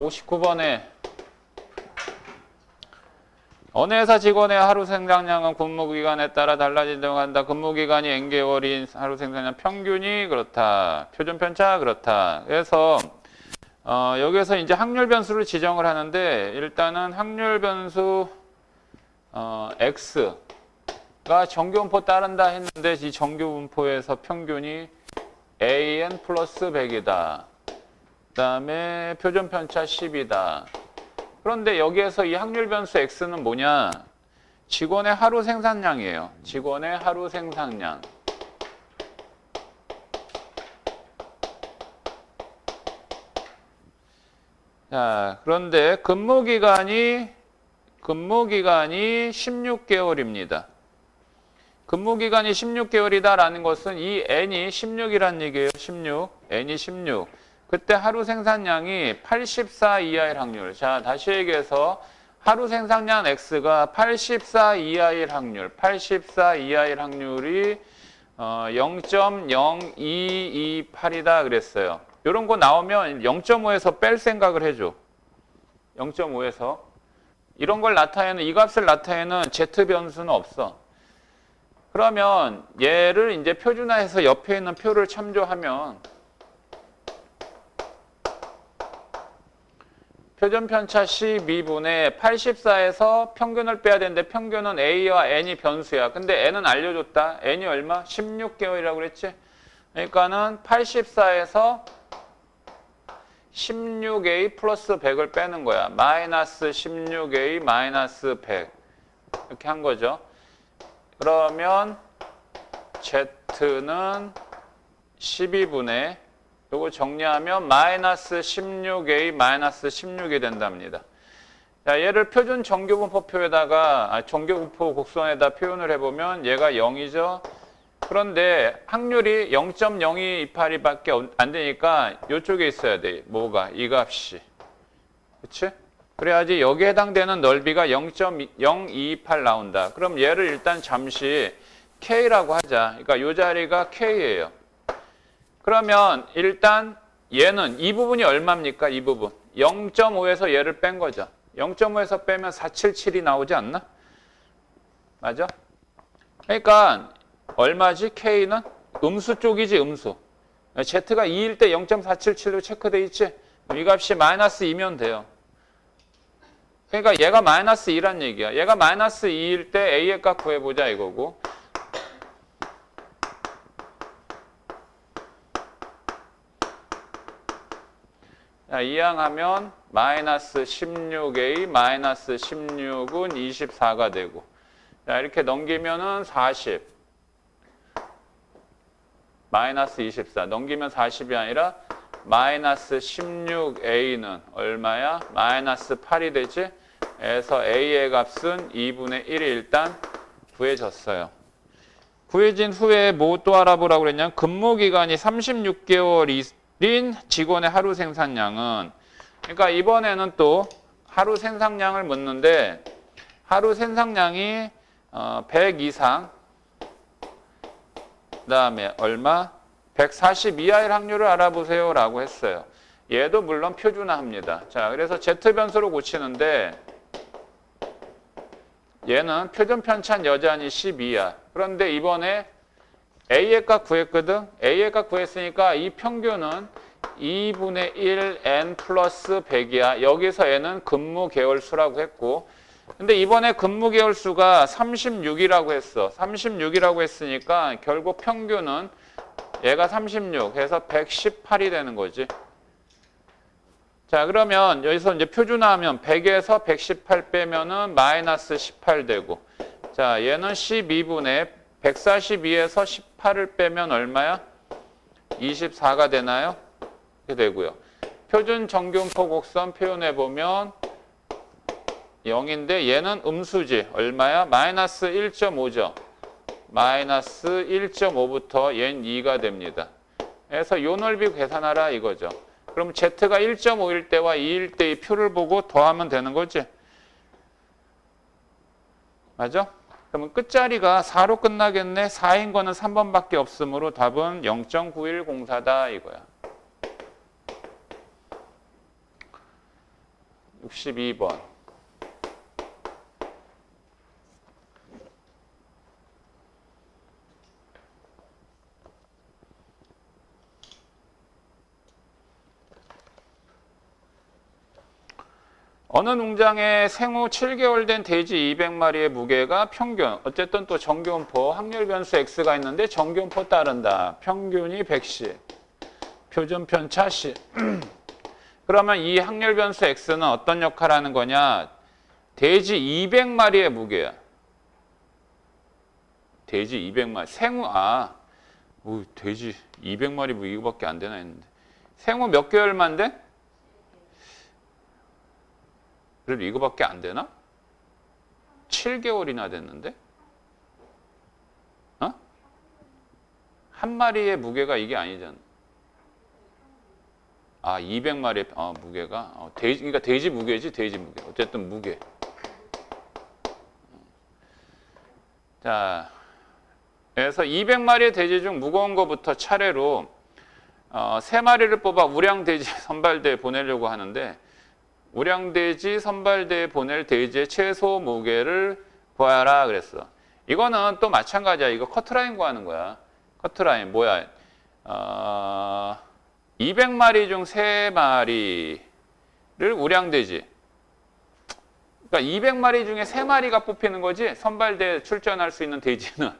59번에 어느 회사 직원의 하루 생산량은 근무기간에 따라 달라진다고 한다. 근무기간이 N개월인 하루 생산량 평균이 그렇다. 표준편차 그렇다. 그래서 여기서 이제 확률 변수를 지정을 하는데 일단은 확률 변수 X가 정규분포 따른다 했는데 이 정규분포에서 평균이 AN 플러스 100이다. 그 다음에 표준편차 10이다. 그런데 여기에서 이 확률 변수 X는 뭐냐? 직원의 하루 생산량이에요. 직원의 하루 생산량. 자, 그런데 근무기간이 16개월입니다. 근무기간이 16개월이다라는 것은 이 N이 16이라는 얘기예요. 16. N이 16. 그때 하루 생산량이 84 이하일 확률. 자, 다시 얘기해서 하루 생산량 X가 84 이하일 확률. 84 이하일 확률이 0.0228이다 그랬어요. 이런 거 나오면 0.5에서 뺄 생각을 해줘. 0.5에서. 이런 걸 나타내는, 이 값을 나타내는 Z 변수는 없어. 그러면 얘를 이제 표준화해서 옆에 있는 표를 참조하면 표준편차 12분의 84에서 평균을 빼야 되는데 평균은 A와 N이 변수야. 근데 N은 알려줬다. N이 얼마? 16개월이라고 그랬지? 그러니까는 84에서 16A 플러스 100을 빼는 거야. 마이너스 16A 마이너스 100. 이렇게 한 거죠. 그러면 Z는 12분의 요거 정리하면 마이너스 16A 마이너스 16이 된답니다. 자, 얘를 표준 정규분포표에다가 정규분포 곡선에다 표현을 해보면 얘가 0이죠. 그런데 확률이 0.0228밖에 안 되니까 이쪽에 있어야 돼. 뭐가? 이 값이. 그치? 그래야지 여기에 해당되는 넓이가 0.0228 나온다. 그럼 얘를 일단 잠시 K라고 하자. 그러니까 이 자리가 K예요. 그러면 일단 얘는 이 부분이 얼마입니까? 이 부분. 0.5에서 얘를 뺀 거죠. 0.5에서 빼면 477이 나오지 않나? 맞아? 그러니까 얼마지? K는? 음수 쪽이지, 음수. Z가 2일 때 0.477로 체크돼 있지? 이 값이 마이너스 2면 돼요. 그러니까 얘가 마이너스 2란 얘기야. 얘가 마이너스 2일 때 A의 값 구해보자 이거고. 자, 이항하면 마이너스 16A 마이너스 16은 24가 되고, 자, 이렇게 넘기면은 40 마이너스 24 넘기면 40이 아니라 마이너스 16A는 얼마야? 마이너스 8이 되지? 그래서 A의 값은 2분의 1이 일단 구해졌어요. 구해진 후에 뭐 또 알아보라고 그랬냐면 근무기간이 36개월인 직원의 하루 생산량은, 그러니까 이번에는 또 하루 생산량을 묻는데 하루 생산량이 100 이상, 그 다음에 얼마? 140 이하일 확률을 알아보세요 라고 했어요. 얘도 물론 표준화합니다. 자, 그래서 Z 변수로 고치는데 얘는 표준 편차는 여전히 12야. 그런데 이번에 A의 값 구했거든? A의 값 구했으니까 이 평균은 2분의 1 N 플러스 100이야. 여기서 N은 근무 개월 수라고 했고, 근데 이번에 근무 개월 수가 36이라고 했어. 36이라고 했으니까 결국 평균은 얘가 36 해서 118이 되는 거지. 자, 그러면 여기서 이제 표준화하면 100에서 118 빼면은 마이너스 18 되고, 자, 얘는 12분의 142에서 18을 빼면 얼마야? 24가 되나요? 이렇게 되고요. 표준 정규분포 곡선 표현해 보면 0인데 얘는 음수지. 얼마야? 마이너스 1.5죠. 마이너스 1.5부터 얘는 2가 됩니다. 그래서 요 넓이 계산하라 이거죠. 그럼 Z가 1.5일 때와 2일 때 이 표를 보고 더하면 되는 거지. 맞아? 그러면 끝자리가 4로 끝나겠네. 4인 거는 3번밖에 없으므로 답은 0.9104다 이거야. 62번. 어느 농장에 생후 7개월 된 돼지 200마리의 무게가 평균, 어쨌든 또 정규분포, 확률 변수 x가 있는데 정규분포 따른다. 평균이 110, 표준 편차 10. 그러면 이 확률 변수 x는 어떤 역할을 하는 거냐? 돼지 200마리의 무게야. 돼지 200마리. 생후, 돼지 200마리 뭐 이거밖에 안 되나 했는데. 생후 몇 개월만 돼? 그래도 이거밖에 안 되나? 7개월이나 됐는데? 한 마리의 무게가 이게 아니잖아. 200마리의 무게가. 그러니까 돼지 무게지, 돼지 무게. 어쨌든 무게. 자, 그래서 200마리의 돼지 중 무거운 거부터 차례로 3마리를 뽑아 우량돼지 선발대에 보내려고 하는데 우량돼지 선발대에 보낼 돼지의 최소 무게를 구하라 그랬어. 이거는 또 마찬가지야. 이거 커트라인 구하는 거야. 커트라인 뭐야? 200마리 중 3마리를 우량돼지. 그러니까 200마리 중에 3마리가 뽑히는 거지. 선발대에 출전할 수 있는 돼지는.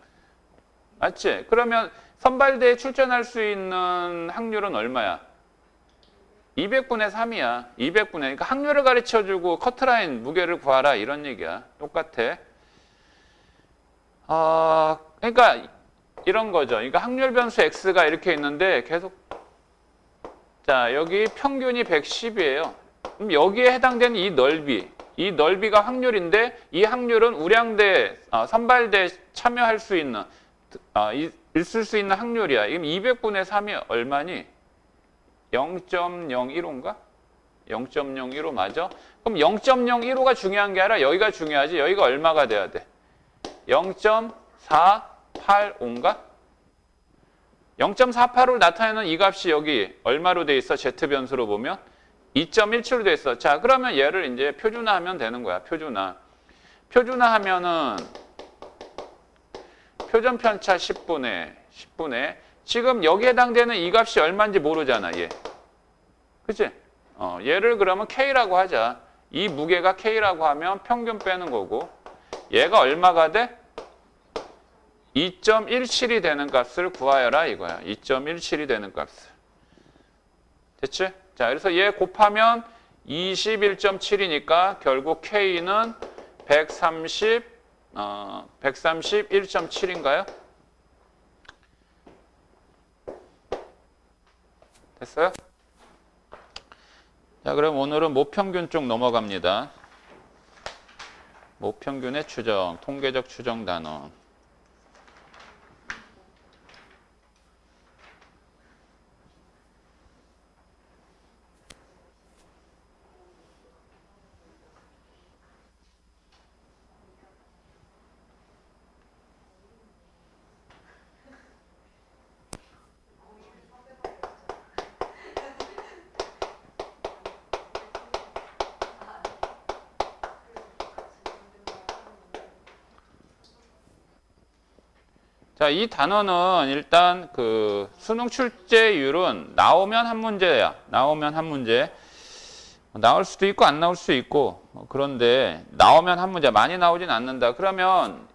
맞지? 그러면 선발대에 출전할 수 있는 확률은 얼마야? 200분의 3이야. 200분의. 그러니까 확률을 가르쳐주고 커트라인 무게를 구하라 이런 얘기야. 똑같아. 그러니까 이런 거죠. 그러니까 확률 변수 x가 이렇게 있는데 계속 자 여기 평균이 110이에요. 그럼 여기에 해당되는 이 넓이가 확률인데 이 확률은 우량대 선발대 참여할 수 있는 있을 수 있는 확률이야. 이럼 200분의 3이 얼마니? 0.015인가? 0.015 맞아? 그럼 0.015가 중요한 게 아니라 여기가 중요하지. 여기가 얼마가 돼야 돼? 0.485인가? 0.485를 나타내는 이 값이 여기 얼마로 돼 있어? Z변수로 보면 2.17로 돼 있어. 자, 그러면 얘를 이제 표준화하면 되는 거야. 표준화하면은 표준 편차 10분의 지금 여기에 해당되는 이 값이 얼마인지 모르잖아, 얘. 그치? 얘를 그러면 K라고 하자. 이 무게가 K라고 하면 평균 빼는 거고, 얘가 얼마가 돼? 2.17이 되는 값을 구하여라 이거야. 2.17이 되는 값을. 됐지? 자, 그래서 얘 곱하면 21.7이니까 결국 K는 131.7인가요? 됐어요? 자, 그럼 오늘은 모평균 쪽 넘어갑니다. 모평균의 추정, 통계적 추정 단원. 자, 이 단어는 일단 그 수능 출제율은 나오면 한 문제야. 나오면 한 문제. 나올 수도 있고 안 나올 수도 있고. 그런데 나오면 한 문제. 많이 나오진 않는다. 그러면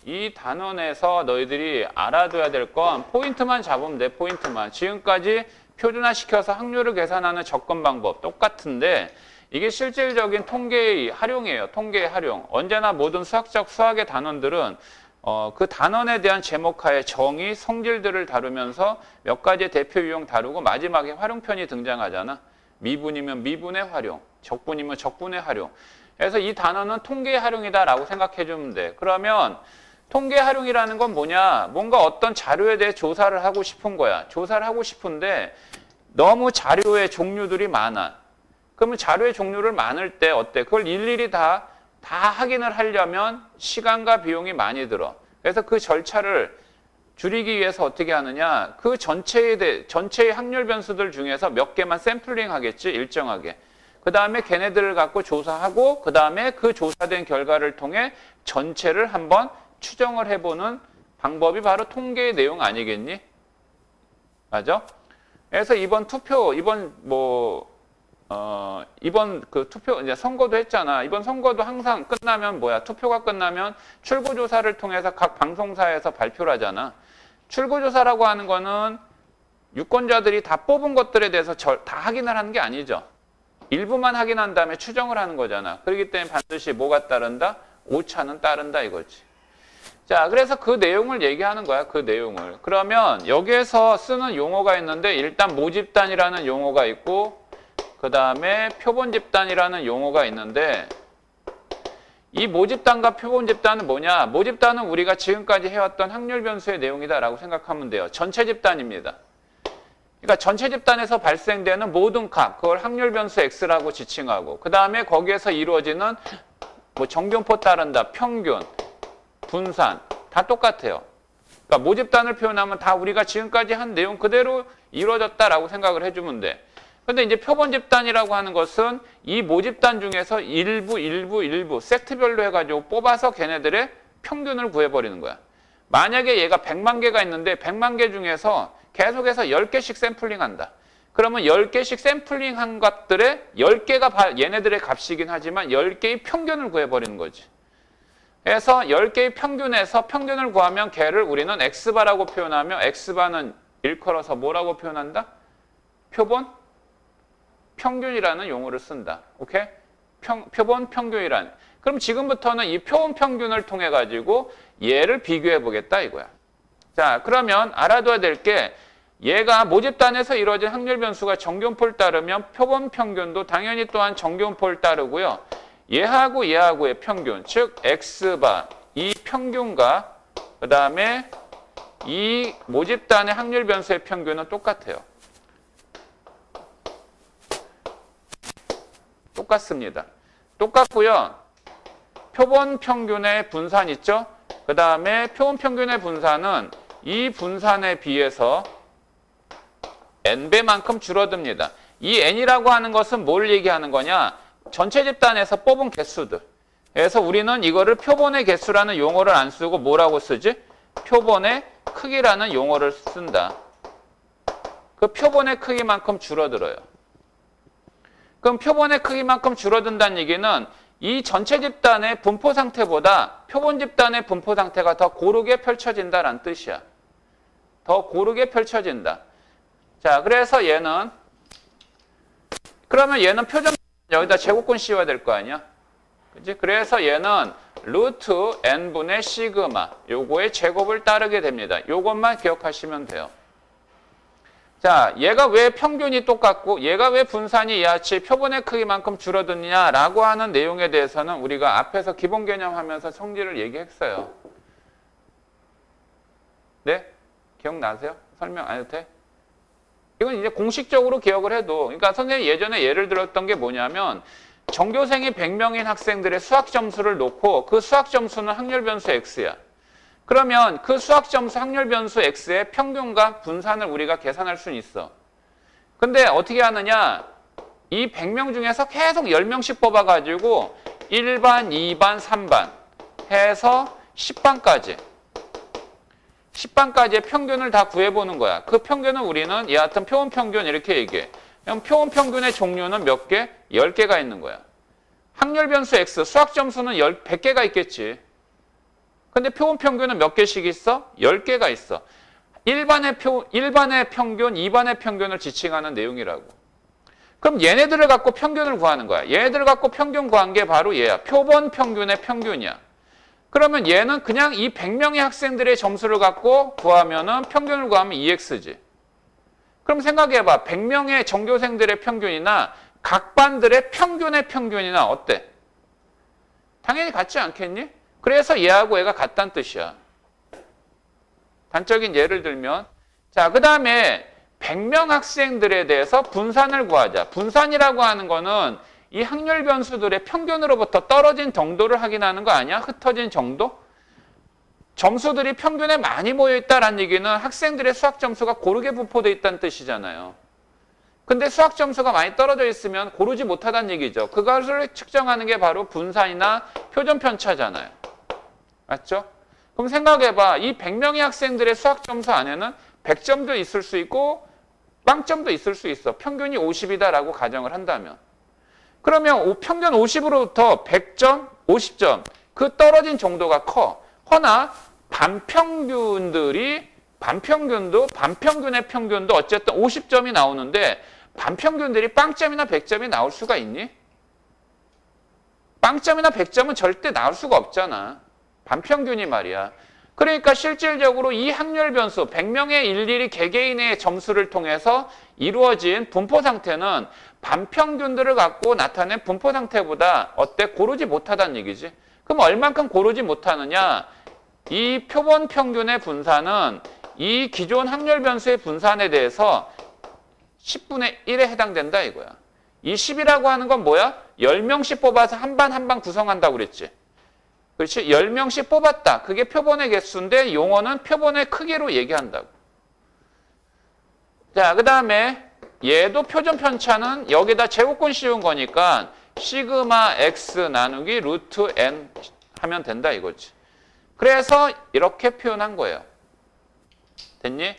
이 단원에서 너희들이 알아둬야 될 건 포인트만 잡으면 돼. 포인트만. 지금까지 표준화시켜서 확률을 계산하는 접근 방법 똑같은데 이게 실질적인 통계의 활용이에요. 통계의 활용. 언제나 모든 수학의 단원들은 그 단원에 대한 제목하에 정의, 성질들을 다루면서 몇 가지의 대표 유형 다루고 마지막에 활용편이 등장하잖아. 미분이면 미분의 활용, 적분이면 적분의 활용. 그래서 이 단어는 통계의 활용이다라고 생각해 주면 돼. 그러면 통계의 활용이라는 건 뭐냐? 뭔가 어떤 자료에 대해 조사를 하고 싶은 거야. 조사를 하고 싶은데 너무 자료의 종류들이 많아. 그러면 자료의 종류를 많을 때 어때? 그걸 일일이 다 확인을 하려면 시간과 비용이 많이 들어. 그래서 그 절차를 줄이기 위해서 어떻게 하느냐? 그 전체의 확률 변수들 중에서 몇 개만 샘플링 하겠지, 일정하게. 그 다음에 걔네들을 갖고 조사하고 그 다음에 그 조사된 결과를 통해 전체를 한번 추정을 해보는 방법이 바로 통계의 내용 아니겠니? 맞아? 그래서 이번 투표, 이번 그 투표, 이제 선거도 했잖아. 이번 선거도 항상 끝나면 뭐야? 투표가 끝나면 출구조사를 통해서 각 방송사에서 발표를 하잖아. 출구조사라고 하는 거는 유권자들이 다 뽑은 것들에 대해서 다 확인을 하는 게 아니죠. 일부만 확인한 다음에 추정을 하는 거잖아. 그렇기 때문에 반드시 뭐가 따른다? 오차는 따른다 이거지. 자, 그래서 그 내용을 얘기하는 거야. 그 내용을. 그러면 여기에서 쓰는 용어가 있는데 일단 모집단이라는 용어가 있고 그 다음에 표본집단이라는 용어가 있는데 이 모집단과 표본집단은 뭐냐? 모집단은 우리가 지금까지 해왔던 확률 변수의 내용이다라고 생각하면 돼요. 전체 집단입니다. 그러니까 전체 집단에서 발생되는 모든 값, 그걸 확률 변수 X라고 지칭하고 그 다음에 거기에서 이루어지는 뭐 정균포 따른다, 평균, 분산 다 똑같아요. 그러니까 모집단을 표현하면 다 우리가 지금까지 한 내용 그대로 이루어졌다라고 생각을 해주면 돼. 근데 이제 표본 집단이라고 하는 것은 이 모집단 중에서 일부 섹트별로 해가지고 뽑아서 걔네들의 평균을 구해버리는 거야. 만약에 얘가 100만 개가 있는데 100만 개 중에서 계속해서 10개씩 샘플링한다. 그러면 10개씩 샘플링한 것들의 10개가 얘네들의 값이긴 하지만 10개의 평균을 구해버리는 거지. 그래서 10개의 평균에서 평균을 구하면 걔를 우리는 X바라고 표현하며 X바는 일컬어서 뭐라고 표현한다? 표본 평균이라는 용어를 쓴다. 오케이? 표본 평균이란. 그럼 지금부터는 이 표본 평균을 통해 가지고 얘를 비교해 보겠다 이거야. 자, 그러면 알아둬야 될 게 얘가 모집단에서 이루어진 확률 변수가 정균포를 따르면 표본 평균도 당연히 또한 정균포를 따르고요. 얘하고의 평균, 즉 X바, 이 평균과 그 다음에 이 모집단의 확률 변수의 평균은 똑같아요. 똑같습니다. 똑같고요. 표본 평균의 분산 있죠? 그 다음에 표본 평균의 분산은 이 분산에 비해서 n배만큼 줄어듭니다. 이 n이라고 하는 것은 뭘 얘기하는 거냐? 전체 집단에서 뽑은 개수들. 그래서 우리는 이거를 표본의 개수라는 용어를 안 쓰고 뭐라고 쓰지? 표본의 크기라는 용어를 쓴다. 그 표본의 크기만큼 줄어들어요. 그럼 표본의 크기만큼 줄어든다는 얘기는 이 전체 집단의 분포 상태보다 표본 집단의 분포 상태가 더 고르게 펼쳐진다는 뜻이야. 더 고르게 펼쳐진다. 자, 그래서 그러면 얘는 표준 여기다 제곱근 씌워야 될 거 아니야? 그치? 그래서 얘는 루트 n분의 시그마 요거의 제곱을 따르게 됩니다. 요것만 기억하시면 돼요. 자, 얘가 왜 평균이 똑같고 얘가 왜 분산이 이하치 표본의 크기만큼 줄어드냐라고 하는 내용에 대해서는 우리가 앞에서 기본 개념하면서 성질을 얘기했어요. 네? 기억나세요? 설명 안 해도 돼? 이건 이제 공식적으로 기억을 해도, 그러니까 선생님이 예전에 예를 들었던 게 뭐냐면 전교생이 100명인 학생들의 수학 점수를 놓고 그 수학 점수는 확률 변수 X야. 그러면 그 수학 점수 확률 변수 X의 평균과 분산을 우리가 계산할 수는 있어. 근데 어떻게 하느냐? 이 100명 중에서 계속 10명씩 뽑아가지고 1반, 2반, 3반 해서 10반까지의 평균을 다 구해보는 거야. 그 평균은 우리는 여하튼 표본 평균 이렇게 얘기해. 그럼 표본 평균의 종류는 몇 개? 10개가 있는 거야. 확률 변수 X, 수학 점수는 100개가 있겠지. 근데 표본 평균은 몇 개씩 있어? 10개가 있어. 1반의 평균, 2반의 평균을 지칭하는 내용이라고. 그럼 얘네들을 갖고 평균을 구하는 거야. 얘네들을 갖고 평균 구한 게 바로 얘야. 표본 평균의 평균이야. 그러면 얘는 그냥 이 100명의 학생들의 점수를 갖고 구하면은 평균을 구하면 2x지. 그럼 생각해봐. 100명의 전교생들의 평균이나 각 반들의 평균의 평균이나 어때? 당연히 같지 않겠니? 그래서 얘하고 얘가 같다는 뜻이야. 단적인 예를 들면 자, 그 다음에 100명 학생들에 대해서 분산을 구하자. 분산이라고 하는 거는 이 확률 변수들의 평균으로부터 떨어진 정도를 확인하는 거 아니야? 흩어진 정도? 점수들이 평균에 많이 모여있다는 얘기는 학생들의 수학 점수가 고르게 분포되어 있다는 뜻이잖아요. 근데 수학 점수가 많이 떨어져 있으면 고르지 못하다는 얘기죠. 그것을 측정하는 게 바로 분산이나 표준 편차잖아요. 맞죠? 그럼 생각해봐. 이 100명의 학생들의 수학 점수 안에는 100점도 있을 수 있고 빵점도 있을 수 있어. 평균이 50이다라고 가정을 한다면. 그러면 평균 50으로부터 100점, 50점 그 떨어진 정도가 커. 허나 반평균도 반평균의 평균도 어쨌든 50점이 나오는데 반평균들이 빵점이나 100점이 나올 수가 있니? 빵점이나 100점은 절대 나올 수가 없잖아. 반평균이 말이야. 그러니까 실질적으로 이 확률 변수 100명의 일일이 개개인의 점수를 통해서 이루어진 분포 상태는 반평균들을 갖고 나타낸 분포 상태보다 고르지 못하다는 얘기지. 그럼 얼만큼 고르지 못하느냐? 이 표본 평균의 분산은 이 기존 확률 변수의 분산에 대해서 10분의 1에 해당된다 이거야. 이 10이라고 하는 건 뭐야? 10명씩 뽑아서 한 반 한 반 구성한다고 그랬지. 그렇지? 10명씩 뽑았다. 그게 표본의 개수인데 용어는 표본의 크기로 얘기한다고. 자, 그 다음에 얘도 표준 편차는 여기다 제곱근 씌운 거니까 시그마 x 나누기 루트 n 하면 된다 이거지. 그래서 이렇게 표현한 거예요. 됐니?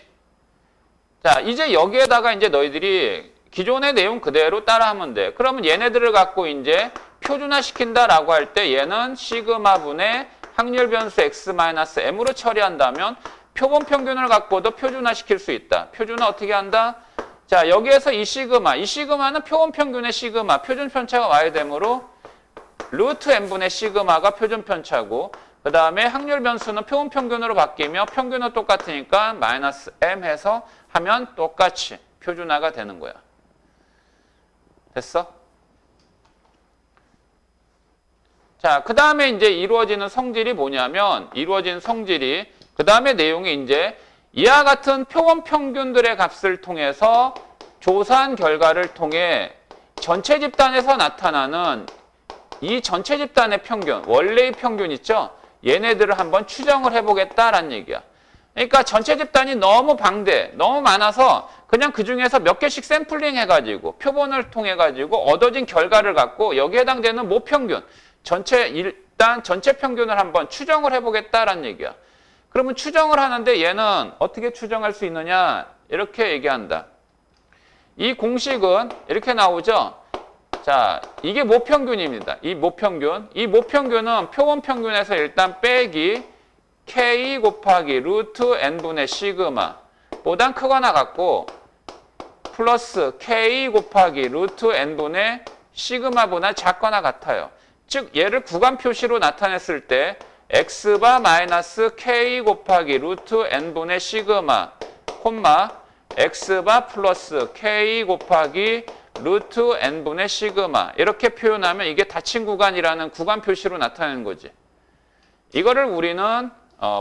자, 이제 여기에다가 이제 너희들이 기존의 내용 그대로 따라하면 돼. 그러면 얘네들을 갖고 이제 표준화 시킨다라고 할 때 얘는 시그마분의 확률 변수 x-m으로 처리한다면 표본 평균을 갖고도 표준화 시킬 수 있다. 표준화 어떻게 한다? 자, 여기에서 이 시그마는 표본 평균의 시그마, 표준 편차가 와야 되므로 루트 n분의 시그마가 표준 편차고 그 다음에 확률 변수는 표본 평균으로 바뀌며 평균은 똑같으니까 마이너스 m 해서 하면 똑같이 표준화가 되는 거야. 됐어? 자, 그 다음에 이제 이루어지는 성질이 뭐냐면 그 다음에 내용이 이제 이와 같은 표본 평균들의 값을 통해서 조사한 결과를 통해 전체 집단에서 나타나는 이 전체 집단의 평균, 원래의 평균 있죠? 얘네들을 한번 추정을 해보겠다라는 얘기야. 그러니까 전체 집단이 너무 너무 많아서 그냥 그 중에서 몇 개씩 샘플링 해가지고 표본을 통해가지고 얻어진 결과를 갖고 여기에 해당되는 모평균, 일단 전체 평균을 한번 추정을 해보겠다라는 얘기야. 그러면 추정을 하는데 얘는 어떻게 추정할 수 있느냐? 이렇게 얘기한다. 이 공식은 이렇게 나오죠? 자, 이게 모평균입니다. 이 모평균은 표본 평균에서 일단 빼기 k 곱하기 루트 n분의 시그마 보단 크거나 같고 플러스 k 곱하기 루트 n분의 시그마보다 작거나 같아요. 즉 얘를 구간 표시로 나타냈을 때 x바 마이너스 k 곱하기 루트 n분의 시그마 콤마 x바 플러스 k 곱하기 루트 n분의 시그마 이렇게 표현하면 이게 닫힌 구간이라는 구간 표시로 나타내는 거지. 이거를 우리는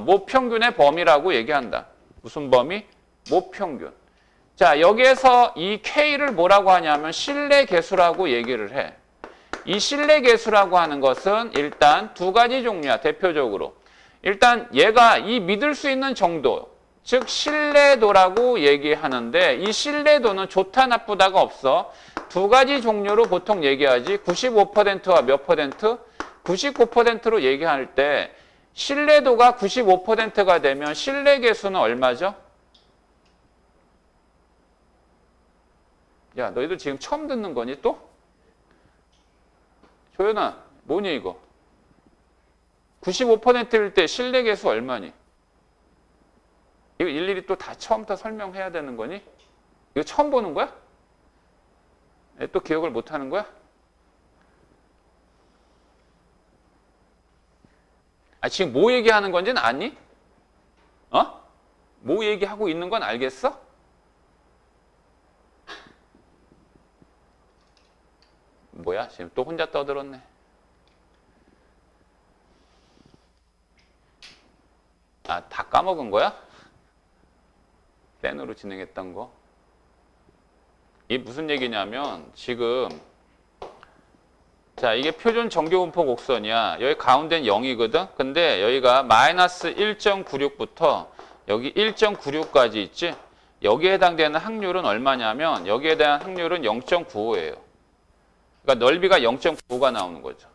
모평균의 범위라고 얘기한다. 무슨 범위? 모평균. 자, 여기에서 이 k를 뭐라고 하냐면 신뢰계수라고 얘기를 해. 이 신뢰계수라고 하는 것은 일단 두 가지 종류야. 대표적으로. 일단 얘가 이 믿을 수 있는 정도, 즉 신뢰도라고 얘기하는데 이 신뢰도는 좋다 나쁘다가 없어. 두 가지 종류로 보통 얘기하지. 95%와 몇 퍼센트? 99%로 얘기할 때 신뢰도가 95%가 되면 신뢰계수는 얼마죠? 야, 너희들 지금 처음 듣는 거니 또? 조연아, 뭐니 이거? 95%일 때 신뢰계수 얼마니? 이거 일일이 또 다 처음부터 설명해야 되는 거니? 이거 처음 보는 거야? 또 기억을 못 하는 거야? 아, 지금 뭐 얘기하는 건지는 아니? 뭐 얘기하고 있는 건 알겠어? 뭐야? 지금 또 혼자 떠들었네. 아, 다 까먹은 거야? 펜으로 진행했던 거. 이게 무슨 얘기냐면 지금 자, 이게 표준 정교분포 곡선이야. 여기 가운데는 0이거든. 근데 여기가 마이너스 1.96부터 여기 1.96까지 있지. 여기에 해당되는 확률은 얼마냐면 여기에 대한 확률은 0.95예요. 그러니까 넓이가 0.95가 나오는 거죠.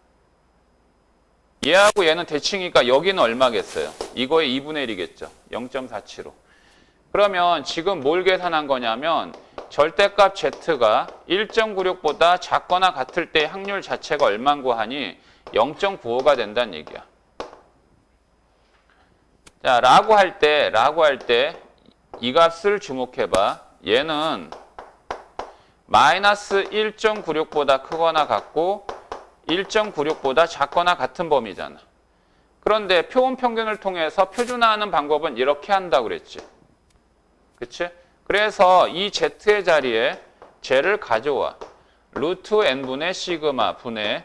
얘하고 얘는 대칭이니까 여기는 얼마겠어요? 이거의 2분의 1이겠죠. 0.475. 그러면 지금 뭘 계산한 거냐면 절대값 Z가 1.96보다 작거나 같을 때 확률 자체가 얼마고 하니 0.95가 된다는 얘기야. 자, 라고 할 때 이 값을 주목해봐. 얘는 마이너스 1.96보다 크거나 같고 1.96보다 작거나 같은 범위잖아. 그런데 표본 평균을 통해서 표준화하는 방법은 이렇게 한다고 그랬지. 그치? 그래서 이 Z의 자리에 Z를 가져와. 루트 n분의 시그마 분의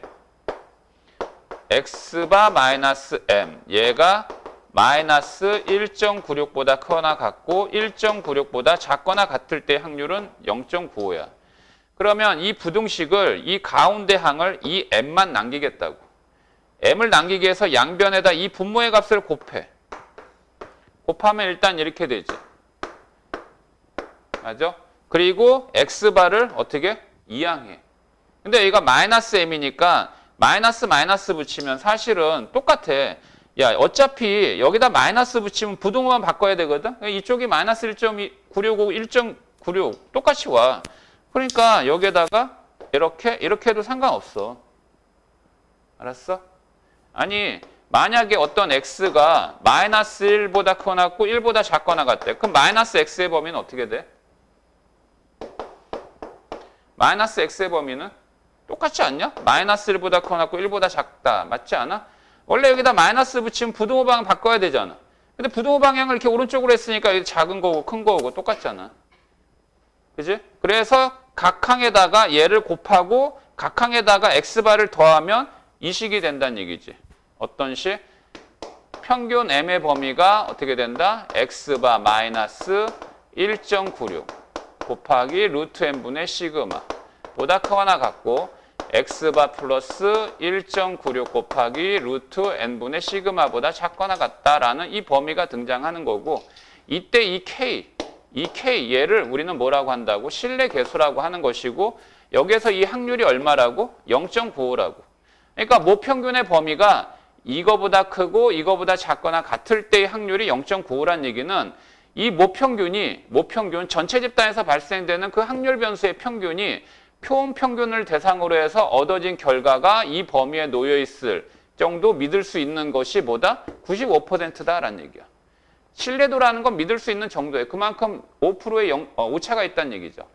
x바 마이너스 m. 얘가 마이너스 1.96보다 크거나 같고 1.96보다 작거나 같을 때 확률은 0.95야. 그러면 이 부등식을 이 가운데 항을 이 m만 남기겠다고. m을 남기기 위해서 양변에다 이 분모의 값을 곱해. 곱하면 일단 이렇게 되지. 맞죠? 그리고 x바를 어떻게? 이항해. 근데 여기가 마이너스 m이니까 마이너스 붙이면 사실은 똑같아. 야, 어차피 여기다 마이너스 붙이면 부등호만 바꿔야 되거든? 이쪽이 마이너스 1.965, 1.96 똑같이 와. 그러니까 여기에다가 이렇게 해도 상관없어. 알았어? 아니, 만약에 어떤 x가 마이너스 1보다 크거나 같고 1보다 작거나 같대. 그럼 마이너스 x의 범위는 어떻게 돼? 마이너스 x의 범위는 똑같지 않냐? 마이너스 1보다 크거나 같고 1보다 작다. 맞지 않아? 원래 여기다 마이너스 붙이면 부등호 방향 바꿔야 되잖아. 근데 부등호 방향을 이렇게 오른쪽으로 했으니까 여기 작은 거고 큰 거고 똑같잖아. 그지? 그래서 각 항에다가 얘를 곱하고 각 항에다가 x바를 더하면 이 식이 된다는 얘기지. 어떤 식? 평균 m의 범위가 어떻게 된다? x바 마이너스 1.96 곱하기 루트 n분의 시그마 보다 크거나 같고 x바 플러스 1.96 곱하기 루트 n분의 시그마보다 작거나 같다라는 이 범위가 등장하는 거고, 이때 이 k 얘를 우리는 뭐라고 한다고? 신뢰 계수라고 하는 것이고, 여기에서 이 확률이 얼마라고? 0.95라고. 그러니까 모평균의 범위가 이거보다 크고 이거보다 작거나 같을 때의 확률이 0.95란 얘기는 이 모평균 전체 집단에서 발생되는 그 확률 변수의 평균이 표본 평균을 대상으로 해서 얻어진 결과가 이 범위에 놓여 있을 정도 믿을 수 있는 것이 뭐다? 95%다라는 얘기야. 신뢰도라는 건 믿을 수 있는 정도에 그만큼 5%의 오차가 있다는 얘기죠.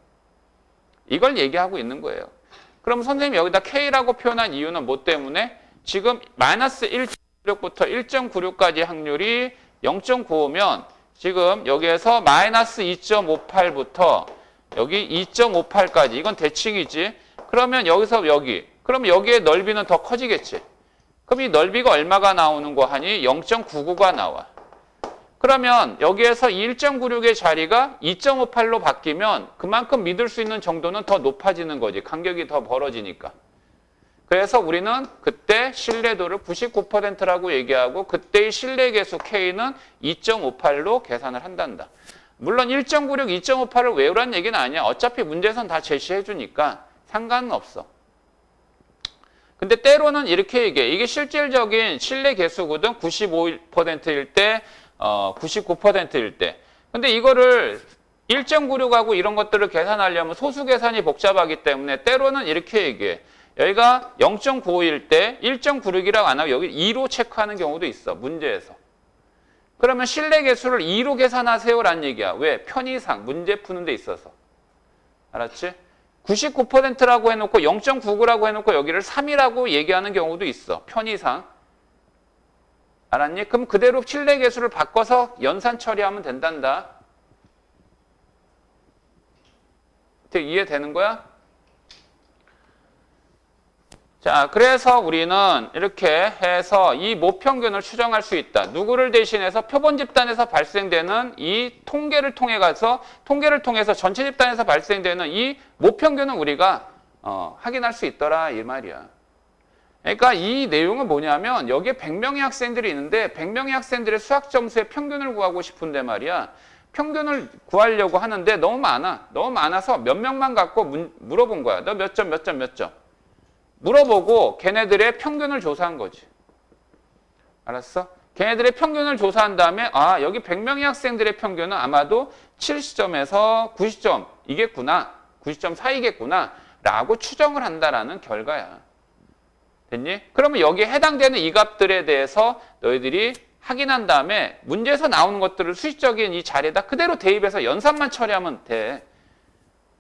이걸 얘기하고 있는 거예요. 그럼 선생님이 여기다 K라고 표현한 이유는 뭐 때문에? 지금 마이너스 1.96부터 1.96까지 확률이 0.95면 지금 여기에서 마이너스 2.58부터 여기 2.58까지 이건 대칭이지. 그러면 여기서 여기. 그럼 여기에 넓이는 더 커지겠지. 그럼 이 넓이가 얼마가 나오는 거 하니? 0.99가 나와. 그러면 여기에서 1.96의 자리가 2.58로 바뀌면 그만큼 믿을 수 있는 정도는 더 높아지는 거지. 간격이 더 벌어지니까. 그래서 우리는 그때 신뢰도를 99%라고 얘기하고 그때의 신뢰계수 K는 2.58로 계산을 한단다. 물론 1.96, 2.58을 외우라는 얘기는 아니야. 어차피 문제에선 다 제시해 주니까 상관은 없어. 근데 때로는 이렇게 얘기해. 이게 실질적인 신뢰계수거든. 95%일 때, 99%일 때. 근데 이거를 1.96하고 이런 것들을 계산하려면 소수 계산이 복잡하기 때문에 때로는 이렇게 얘기해. 여기가 0.95일 때 1.96이라고 안 하고 여기 2로 체크하는 경우도 있어. 문제에서. 그러면 신뢰계수를 2로 계산하세요라는 얘기야. 왜? 편의상 문제 푸는 데 있어서. 알았지? 99%라고 해놓고 0.99라고 해놓고 여기를 3이라고 얘기하는 경우도 있어. 편의상. 알았니? 그럼 그대로 신뢰계수를 바꿔서 연산 처리하면 된단다. 이해되는 거야? 자, 그래서 우리는 이렇게 해서 이 모평균을 추정할 수 있다. 누구를 대신해서 표본 집단에서 발생되는 이 통계를 통해서 전체 집단에서 발생되는 이 모평균은 우리가 확인할 수 있더라 이 말이야. 그러니까 이 내용은 뭐냐면 여기에 100명의 학생들이 있는데 100명의 학생들의 수학 점수의 평균을 구하고 싶은데 말이야. 평균을 구하려고 하는데 너무 많아. 너무 많아서 몇 명만 갖고 물어본 거야. 너 몇 점, 몇 점, 몇 점. 물어보고 걔네들의 평균을 조사한 거지. 알았어? 걔네들의 평균을 조사한 다음에 아, 여기 100명의 학생들의 평균은 아마도 70점에서 90점 이겠구나. 90점 사이겠구나. 라고 추정을 한다라는 결과야. 됐니? 그러면 여기에 해당되는 이 값들에 대해서 너희들이 확인한 다음에 문제에서 나오는 것들을 수식적인 이 자리에다 그대로 대입해서 연산만 처리하면 돼.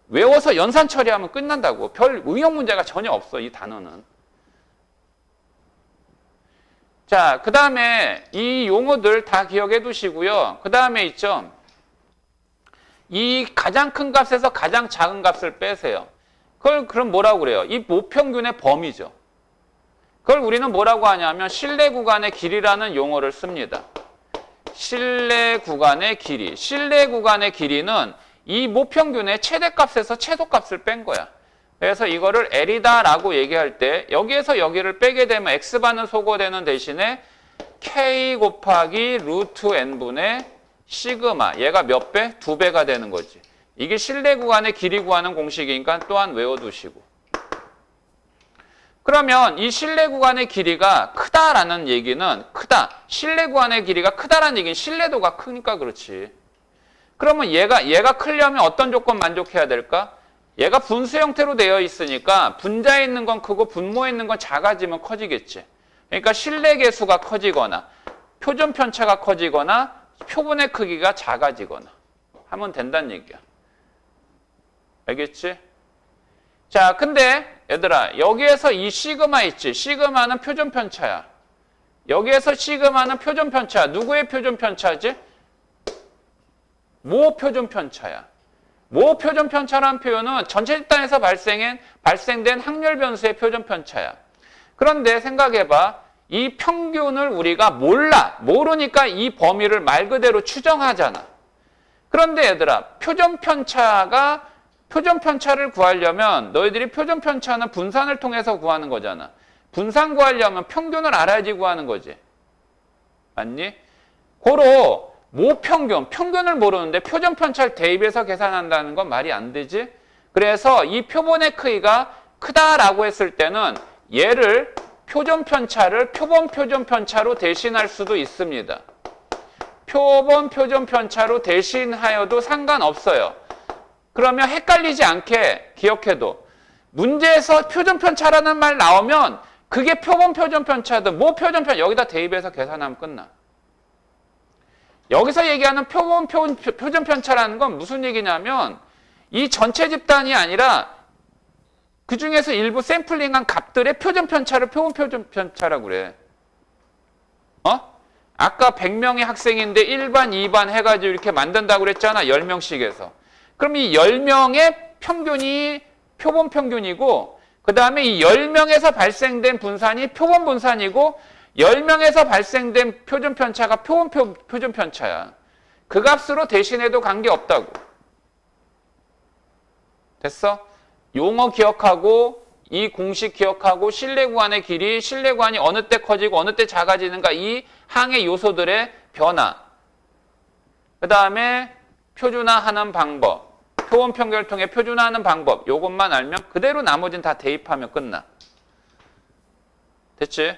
외워서 연산 처리하면 끝난다고. 별 응용 문제가 전혀 없어, 이 단어는. 자, 그 다음에 이 용어들 다 기억해 두시고요. 그 다음에 있죠. 이 가장 큰 값에서 가장 작은 값을 빼세요. 그걸 그럼 뭐라고 그래요? 이 모평균의 범위죠. 그걸 우리는 뭐라고 하냐면 실내 구간의 길이라는 용어를 씁니다. 실내 구간의 길이. 실내 구간의 길이는 이 모평균의 최대값에서 최소값을 뺀 거야. 그래서 이거를 L이다라고 얘기할 때 여기에서 여기를 빼게 되면 X반은 소거되는 대신에 K 곱하기 루트 N분의 시그마. 얘가 몇 배? 2배가 되는 거지. 이게 실내 구간의 길이 구하는 공식이니까 또한 외워두시고. 그러면 이 실내 구간의 길이가 크다라는 얘기는 크다. 실내 구간의 길이가 크다라는 얘기는 실내도가 크니까 그렇지. 그러면 얘가 크려면 어떤 조건 만족해야 될까? 얘가 분수 형태로 되어 있으니까 분자에 있는 건 크고 분모에 있는 건 작아지면 커지겠지. 그러니까 실내 계수가 커지거나 표준 편차가 커지거나 표본의 크기가 작아지거나 하면 된다는 얘기야. 알겠지? 자, 근데 얘들아 여기에서 이 시그마 있지? 시그마는 표준 편차야. 여기에서 시그마는 표준 편차야. 누구의 표준 편차지? 모 표준 편차야. 모 표준 편차라는 표현은 전체 집단에서 발생된 확률 변수의 표준 편차야. 그런데 생각해봐. 이 평균을 우리가 모르니까 이 범위를 말 그대로 추정하잖아. 그런데 얘들아 표준 편차를 구하려면 너희들이 표준 편차는 분산을 통해서 구하는 거잖아. 분산 구하려면 평균을 알아야지 구하는 거지. 맞니? 고로 평균을 모르는데 표준 편차를 대입해서 계산한다는 건 말이 안 되지. 그래서 이 표본의 크기가 크다라고 했을 때는 얘를 표본 표준 편차로 대신할 수도 있습니다. 표본 표준 편차로 대신하여도 상관없어요. 그러면 헷갈리지 않게 기억해도 문제에서 표준 편차라는 말 나오면 그게 표본 표준 편차든 모 표준 편차 여기다 대입해서 계산하면 끝나. 여기서 얘기하는 표본 표준 편차라는 건 무슨 얘기냐면 이 전체 집단이 아니라 그 중에서 일부 샘플링한 값들의 표준 편차를 표본 표준 편차라고 그래. 아까 100명의 학생인데 1반, 2반 해가지고 이렇게 만든다고 그랬잖아. 10명씩 해서. 그럼 이 10명의 평균이 표본 평균이고 그 다음에 이 10명에서 발생된 분산이 표본 분산이고 10명에서 발생된 표준 편차가 표준 편차야. 그 값으로 대신해도 관계없다고. 됐어? 용어 기억하고 이 공식 기억하고 실내 구간의 길이, 실내 구간이 어느 때 커지고 어느 때 작아지는가 이 항의 요소들의 변화. 그 다음에 표준화하는 방법. 표본 평균을 통해 표준화하는 방법. 요것만 알면 그대로 나머지는 다 대입하면 끝나. 됐지?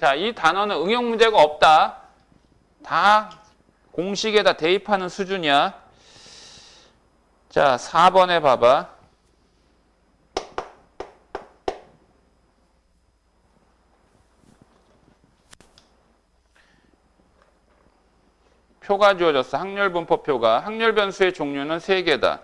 자, 이 단어는 응용 문제가 없다. 다 공식에다 대입하는 수준이야. 자, 4번에 봐봐. 표가 주어졌어. 확률 분포표가. 확률 변수의 종류는 3개다.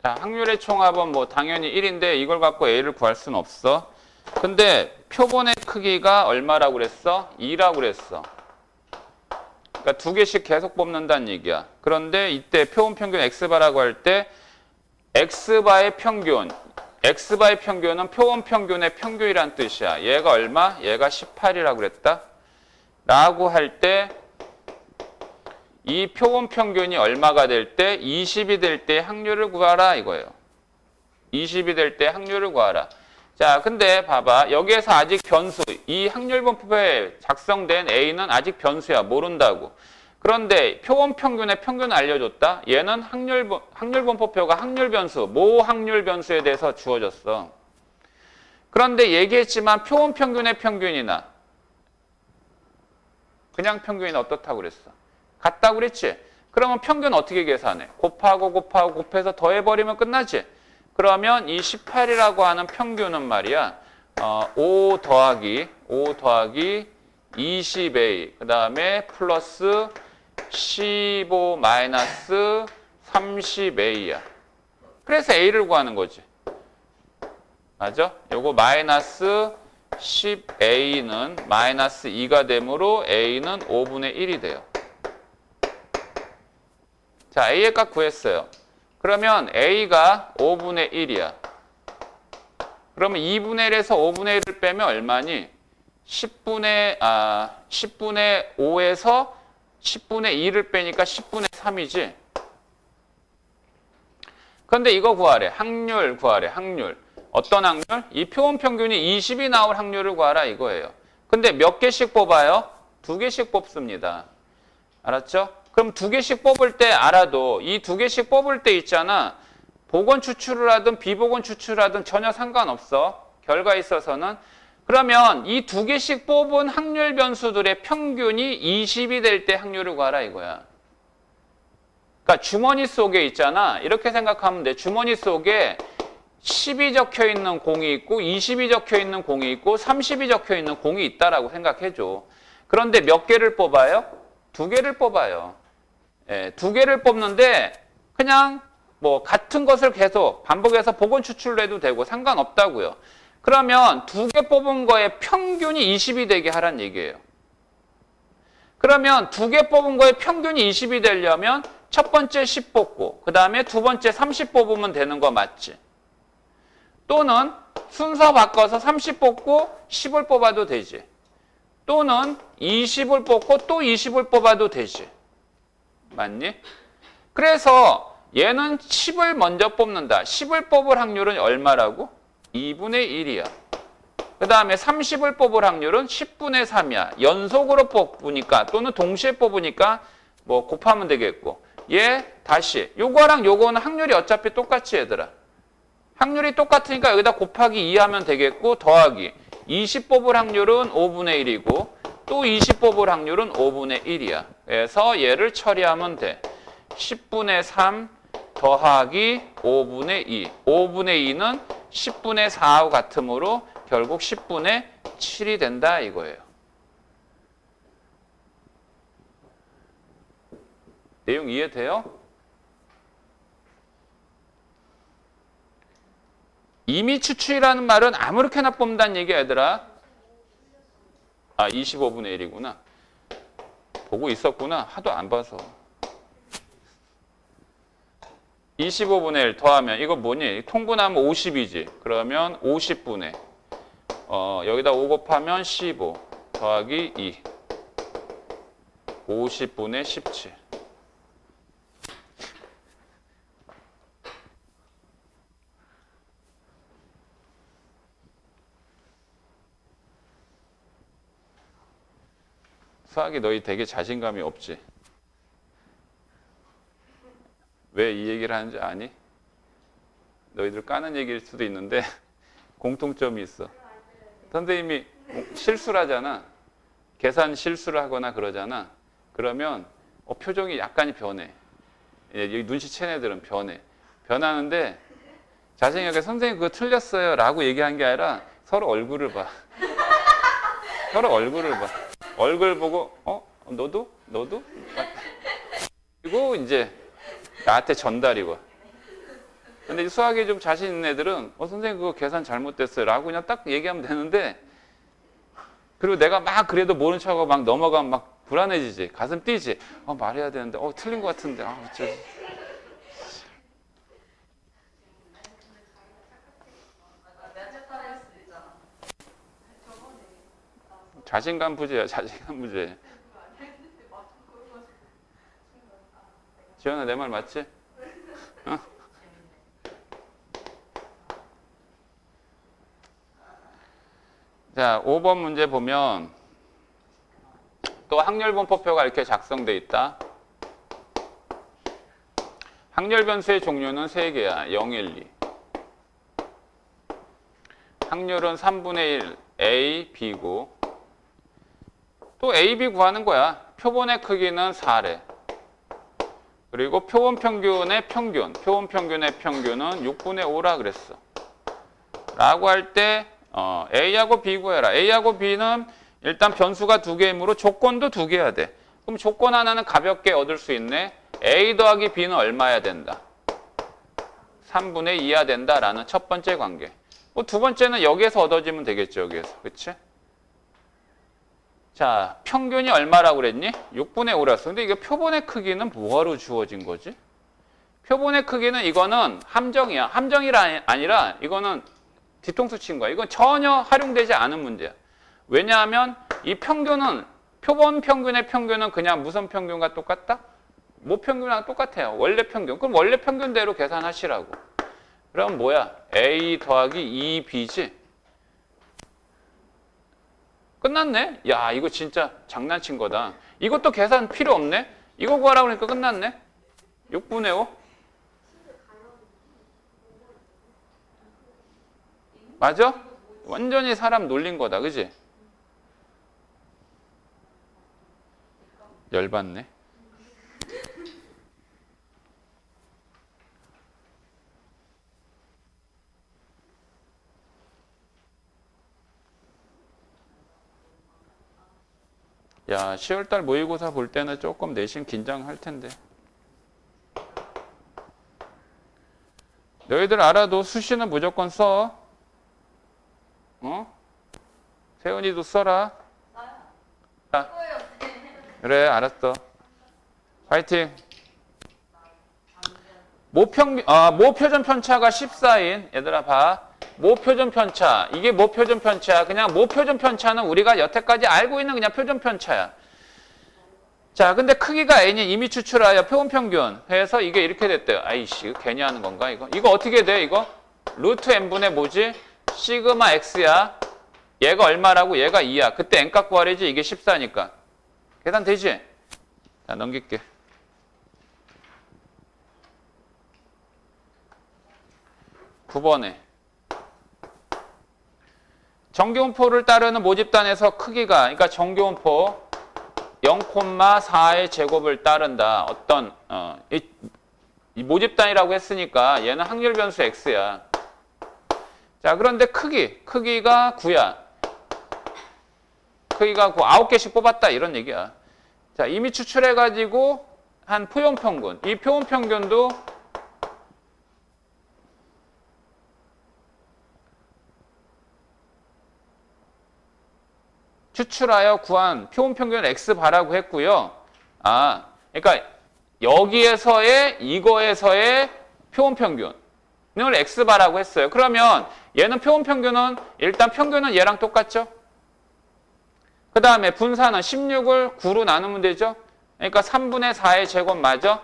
자, 확률의 총합은 뭐 당연히 1인데 이걸 갖고 A를 구할 수는 없어. 근데 표본의 크기가 얼마라고 그랬어? 2라고 그랬어. 그러니까 두 개씩 계속 뽑는다는 얘기야. 그런데 이때 표본 평균 x바라고 할 때 x바의 평균, x바의 평균은 표본 평균의 평균이란 뜻이야. 얘가 얼마? 얘가 18이라고 그랬다. 라고 할 때 이 표본 평균이 얼마가 될 때 20이 될 때 확률을 구하라 이거예요. 20이 될 때 확률을 구하라. 자, 근데 봐봐. 여기에서 아직 변수, 이 확률분포에 작성된 A는 아직 변수야. 모른다고. 그런데 표본 평균의 평균을 알려줬다. 얘는 확률분포표가 확률변수, 모 확률변수에 대해서 주어졌어. 그런데 얘기했지만 표본 평균의 평균이나 그냥 평균이 어떻다고 그랬어? 같다고 그랬지? 그러면 평균 어떻게 계산해? 곱하고 곱해서 더해버리면 끝나지? 그러면 이 18이라고 하는 평균은 말이야. 5 더하기 20A 그 다음에 플러스 15 마이너스 30A야. 그래서 A를 구하는 거지. 맞아? 요거 마이너스 10A는 마이너스 2가 되므로 A는 5분의 1이 돼요. 자, A의 값 구했어요. 그러면 A가 5분의 1이야. 그러면 2분의 1에서 5분의 1을 빼면 얼마니? 10분의 5에서 10분의 2를 빼니까 10분의 3이지. 그런데 이거 구하래. 확률 구하래. 확률. 어떤 확률? 이 표본 평균이 20이 나올 확률을 구하라 이거예요. 근데 몇 개씩 뽑아요? 2개씩 뽑습니다. 알았죠? 그럼 2개씩 뽑을 때 알아도 이 2개씩 뽑을 때 있잖아. 복원 추출을 하든 비복원 추출을 하든 전혀 상관없어. 결과에 있어서는. 그러면 이 2개씩 뽑은 확률 변수들의 평균이 20이 될 때 확률을 구하라 이거야. 그러니까 주머니 속에 있잖아. 이렇게 생각하면 돼. 주머니 속에 10이 적혀 있는 공이 있고 20이 적혀 있는 공이 있고 30이 적혀 있는 공이 있다라고 생각해줘. 그런데 몇 개를 뽑아요? 2개를 뽑아요. 예, 2개를 뽑는데 그냥 뭐 같은 것을 계속 반복해서 복원 추출을 해도 되고 상관없다고요. 그러면 2개 뽑은 거에 평균이 20이 되게 하란 얘기예요. 그러면 2개 뽑은 거에 평균이 20이 되려면 첫 번째 10 뽑고 그 다음에 두 번째 30 뽑으면 되는 거 맞지? 또는 순서 바꿔서 30 뽑고 10을 뽑아도 되지. 또는 20을 뽑고 또 20을 뽑아도 되지. 맞니? 그래서 얘는 10을 먼저 뽑는다. 10을 뽑을 확률은 얼마라고? 2분의 1이야. 그 다음에 30을 뽑을 확률은 10분의 3이야. 연속으로 뽑으니까 또는 동시에 뽑으니까 뭐 곱하면 되겠고. 얘 다시 요거랑 요거는 확률이 어차피 똑같이 얘들아. 확률이 똑같으니까 여기다 곱하기 2 하면 되겠고 더하기 20 뽑을 확률은 5분의 1이고 또 20 뽑을 확률은 5분의 1이야. 그래서 얘를 처리하면 돼. 10분의 3 더하기 5분의 2. 5분의 2는 10분의 4하고 같으므로 결국 10분의 7이 된다 이거예요. 내용 이해돼요? 이미 추출이라는 말은 아무렇게나 뽑는다는 얘기야 얘들아. 25분의 1이구나. 보고 있었구나. 하도 안 봐서. 25분의 1 더하면 이거 뭐니? 통분하면 50이지. 그러면 50분의 여기다 5 곱하면 15 더하기 2 50분의 17. 수학이 너희 되게 자신감이 없지? 왜 이 얘기를 하는지 아니? 너희들 까는 얘기일 수도 있는데 공통점이 있어. 선생님이 실수를 하잖아. 계산 실수를 하거나 그러잖아. 그러면 표정이 약간이 변해. 여기 눈치챈 애들은 변해. 변하는데 자신이 선생님 그거 틀렸어요 라고 얘기한 게 아니라 서로 얼굴을 봐. 서로 얼굴을 봐. 얼굴 보고 너도? 그리고 이제 나한테 전달이고. 근데 수학에 좀 자신 있는 애들은 선생님 그거 계산 잘못됐어요 라고 그냥 딱 얘기하면 되는데 그리고 내가 막 그래도 모른 척하고 막 넘어가면 막 불안해지지. 가슴 뛰지. 말해야 되는데 틀린 것 같은데. 어쩌지. 자신감 부재야. 자신감 부재. 지연아 내 말 맞지? 어? 자, 5번 문제 보면 또 항렬분포표가 이렇게 작성돼 있다. 항렬 변수의 종류는 3개야. 0, 1, 2. 항렬은 3분의 1 A, B고 또 A, B 구하는 거야. 표본의 크기는 4래. 그리고 표본 평균의 평균, 표본 평균의 평균은 6분의 5라 그랬어. 라고 할 때 A하고 B 구해라. A하고 B는 일단 변수가 2개이므로 조건도 2개여야 돼. 그럼 조건 하나는 가볍게 얻을 수 있네. A 더하기 B는 얼마야 된다? 3분의 2야 된다라는 첫 번째 관계. 두 번째는 여기에서 얻어지면 되겠죠. 여기에서. 그치? 자, 평균이 얼마라고 그랬니? 6분의 5랬어. 근데 이게 표본의 크기는 뭐하러 주어진 거지? 표본의 크기는 이거는 함정이야. 함정이 아니라 이거는 뒤통수 친 거야. 이건 전혀 활용되지 않은 문제야. 왜냐하면 이 평균은 표본 평균의 평균은 그냥 무슨 평균과 똑같다? 모평균이랑 똑같아요. 원래 평균. 그럼 원래 평균대로 계산하시라고. 그럼 뭐야? A 더하기 2B지? 끝났네? 야, 이거 진짜 장난친 거다. 이것도 계산 필요 없네? 이거 구하라고 하니까 끝났네? 6분의 5? 맞아? 완전히 사람 놀린 거다. 그지? 열받네. 야, 10월달 모의고사 볼 때는 조금 내심 긴장할 텐데. 너희들 알아도 수시는 무조건 써. 세훈이도 써라. 자, 그래, 알았어. 파이팅. 모표준 편차가 14인. 얘들아 봐. 모표준 편차. 이게 모표준 편차야. 그냥 모표준 편차는 우리가 여태까지 알고 있는 그냥 표준 편차야. 자, 근데 크기가 n이 이미 추출하여 표본 평균 해서 이게 이렇게 됐대요. 아이씨, 이거 괜히 하는 건가 이거? 이거 어떻게 돼 이거? 루트 n분의 뭐지? 시그마 x야. 얘가 얼마라고? 얘가 2야. 그때 n값 구하래지. 이게 14니까. 계산 되지? 자, 넘길게. (9번에) 정교분포를 따르는 모집단에서 크기가, 그러니까 정교분포 0,4의 제곱을 따른다. 어떤 이 모집단이라고 했으니까 얘는 확률 변수 x야. 자, 그런데 크기가 9야. 크기가 9, 9개씩 뽑았다 이런 얘기야. 자, 이미 추출해가지고 한 표본 평균. 이 표본 평균도 추출하여 구한 표본 평균 x바라고 했고요. 그러니까 여기에서의 이거에서의 표본 평균을 x바라고 했어요. 그러면 얘는 표본 평균은 일단 평균은 얘랑 똑같죠? 그 다음에 분산은 16을 9로 나누면 되죠? 그러니까 3분의 4의 제곱 맞아?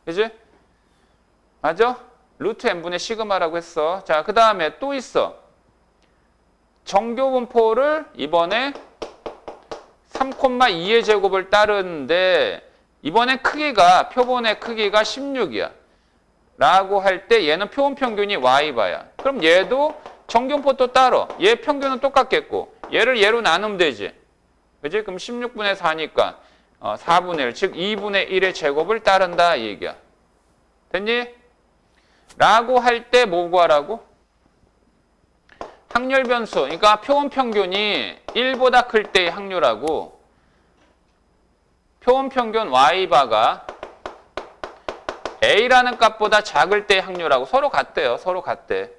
그지? 맞아? 루트 n분의 시그마라고 했어. 자, 그 다음에 또 있어. 정교분포를 이번에 3,2의 제곱을 따르는데 이번엔 크기가, 표본의 크기가 16이야. 라고 할 때 얘는 표본 평균이 y바야. 그럼 얘도 정교분포 또 따로. 얘 평균은 똑같겠고 얘를 얘로 나누면 되지. 그지? 그럼 16분의 4니까 4분의 1, 즉 2분의 1의 제곱을 따른다 이 얘기야. 됐니? 라고 할 때 뭐 구하라고? 확률 변수, 그러니까 표본 평균이 1보다 클 때의 확률하고 표본 평균 y바가 a라는 값보다 작을 때의 확률하고 서로 같대요. 서로 같대.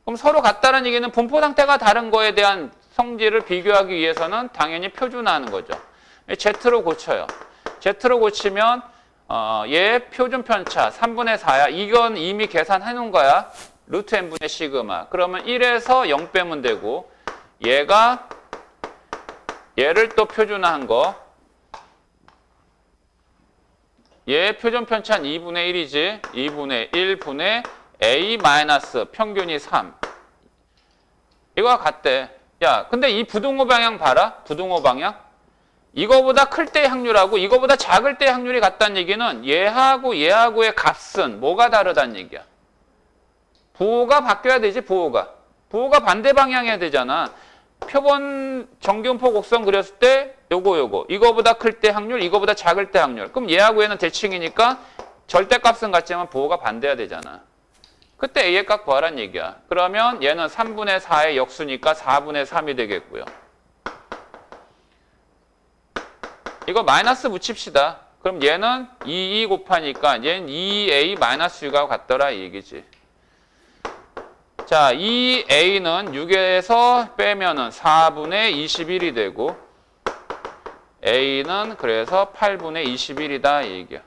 그럼 서로 같다는 얘기는 분포 상태가 다른 거에 대한 성질을 비교하기 위해서는 당연히 표준화하는 거죠. Z로 고쳐요. Z로 고치면 얘 표준 편차 3분의 4야. 이건 이미 계산해 놓은 거야. 루트 n분의 시그마. 그러면 1에서 0 빼면 되고 얘를 또 표준화한 거. 얘 표준 편차는 2분의 1이지. 2분의 1분의 a 마이너스 평균이 3. 이거와 같대. 야, 근데 이 부등호 방향 봐라. 부등호 방향. 이거보다 클 때의 확률하고 이거보다 작을 때의 확률이 같다는 얘기는 얘하고의 값은 뭐가 다르다는 얘기야. 부호가 바뀌어야 되지, 부호가. 부호가 반대 방향해야 되잖아. 표본 정기분포 곡선 그렸을 때 요거 이거보다 클 때 확률, 이거보다 작을 때 확률. 그럼 얘하고 얘는 대칭이니까 절대값은 같지만 부호가 반대해야 되잖아. 그때 A의 값 구하란 얘기야. 그러면 얘는 3분의 4의 역수니까 4분의 3이 되겠고요. 이거 마이너스 붙입시다. 그럼 얘는 2 곱하니까 얘는 2A 마이너스 6하고 같더라 이 얘기지. 자, 2A는 6에서 빼면은 4분의 21이 되고 A는 그래서 8분의 21이다 이 얘기야.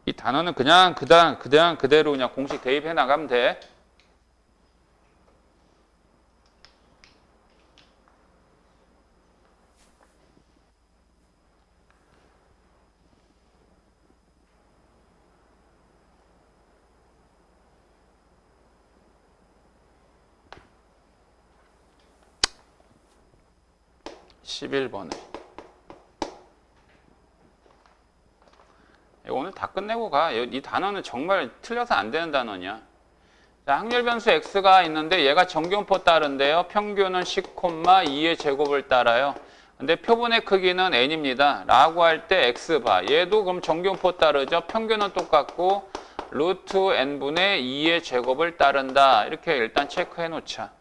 이 단어는 그냥 그대로 그냥 공식 대입해 나가면 돼. (11번에) 오늘 다 끝내고 가. 이 단어는 정말 틀려서 안 되는 단어냐. 자, 확률 변수 x가 있는데 얘가 정기분포 따른데요. 평균은 10,2의 제곱을 따라요. 근데 표본의 크기는 n입니다. 라고 할 때 x 봐. 얘도 그럼 정기분포 따르죠. 평균은 똑같고 루트 n분의 2의 제곱을 따른다. 이렇게 일단 체크해 놓자.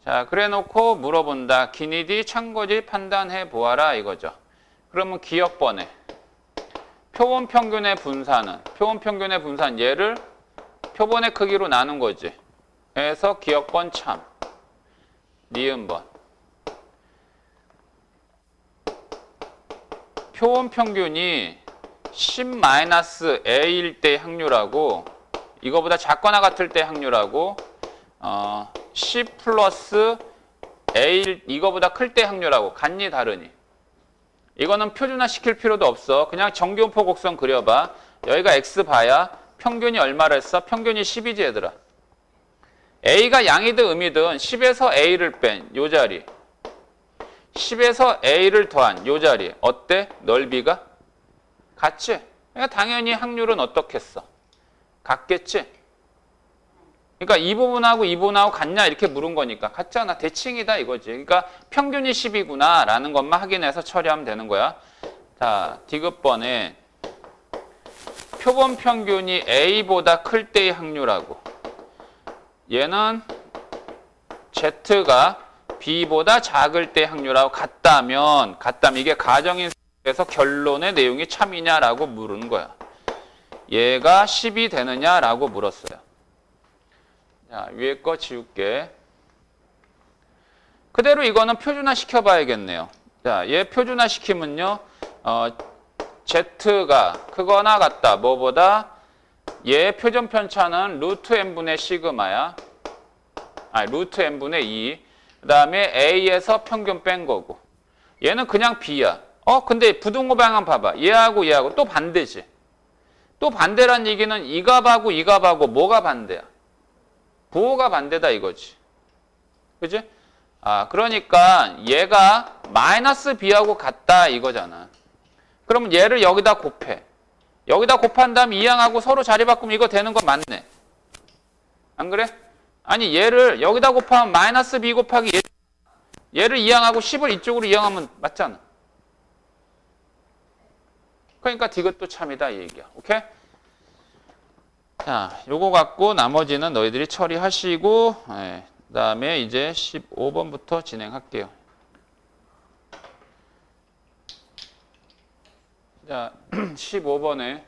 자, 그래 놓고 물어본다. 기니디 참고지 판단해 보아라 이거죠. 그러면 기억번에 표본 평균의 분산 얘를 표본의 크기로 나눈 거지. 그래서 기억번 참 니은번 표본 평균이 10-A일 때 확률하고 이거보다 작거나 같을 때 확률하고 10 플러스 A 이거보다 클 때 확률하고 같니 다르니? 이거는 표준화 시킬 필요도 없어. 그냥 정기분포 곡선 그려봐. 여기가 x 봐야 평균이 얼마를 했어? 평균이 10이지 얘들아. A가 양이든 음이든 10에서 A를 뺀 요 자리 10에서 A를 더한 요 자리 어때? 넓이가? 같지? 그러니까 당연히 확률은 어떻겠어? 같겠지? 그러니까 이 부분하고 이 부분하고 같냐 이렇게 물은 거니까 같잖아. 대칭이다 이거지. 그러니까 평균이 10이구나 라는 것만 확인해서 처리하면 되는 거야. 자, 디귿번에 표본 평균이 A보다 클 때의 확률하고 얘는 Z가 B보다 작을 때의 확률하고 같다면 이게 가정인 상태에서 결론의 내용이 참이냐라고 물은 거야. 얘가 10이 되느냐라고 물었어요. 자, 위에 거 지울게. 그대로 이거는 표준화 시켜봐야겠네요. 자, 얘 표준화 시키면요. Z가 크거나 같다. 뭐보다? 얘 표준 편차는 루트 n분의 시그마야. 루트 n분의 2. 그 다음에 A에서 평균 뺀 거고. 얘는 그냥 B야. 근데 부등호 방향 봐봐. 얘하고 또 반대지. 또 반대란 얘기는 이 값하고 뭐가 반대야? 부호가 반대다 이거지. 그지? 그러니까 얘가 마이너스 b하고 같다 이거잖아. 그러면 얘를 여기다 곱해. 여기다 곱한 다음 이 양하고 서로 자리 바꾸면 이거 되는 거 맞네. 안 그래? 아니 얘를 여기다 곱하면 마이너스 b 곱하기 얘를 이항하고 10을 이쪽으로 이항하면 맞잖아. 그러니까 디귿도 참이다 이 얘기야. 오케이? 자, 요거 갖고 나머지는 너희들이 처리하시고 그 다음에 이제 15번부터 진행할게요. 자, 15번에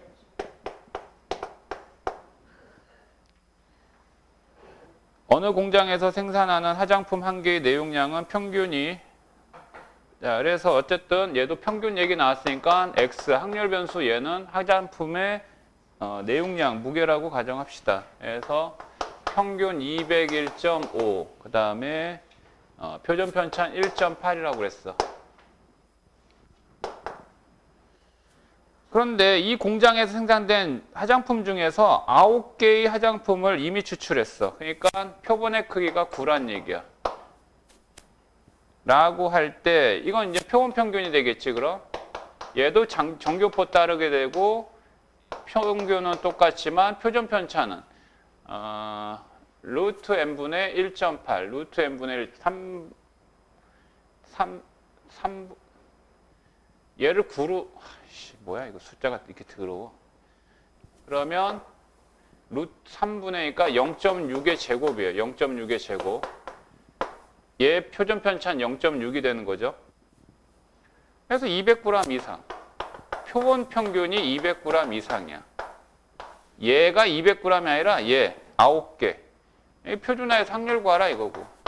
어느 공장에서 생산하는 화장품 한 개의 내용량은 평균이, 자, 그래서 어쨌든 얘도 평균 얘기 나왔으니까 X 확률 변수 얘는 화장품의 내용량 무게라고 가정합시다. 그래서 평균 201.5, 그 다음에 표준 편차는 1.8이라고 그랬어. 그런데 이 공장에서 생산된 화장품 중에서 9개의 화장품을 이미 추출했어. 그러니까 표본의 크기가 9란 얘기야. 라고 할 때 이건 이제 표본 평균이 되겠지, 그럼? 얘도 정교포 따르게 되고 평균은 똑같지만 표준 편차는 루트 n분의 1.8, 루트 n분의 1, 3 얘를 9로, 뭐야 이거 숫자가 이렇게 더러워. 그러면 루트 3분의 2가 0.6의 제곱이에요. 0.6의 제곱. 얘 표준 편차는 0.6이 되는 거죠. 그래서 200g 이상. 표본 평균이 200g 이상이야. 얘가 200g이 아니라 얘 9개. 표준화해서 확률 구하라 이거고.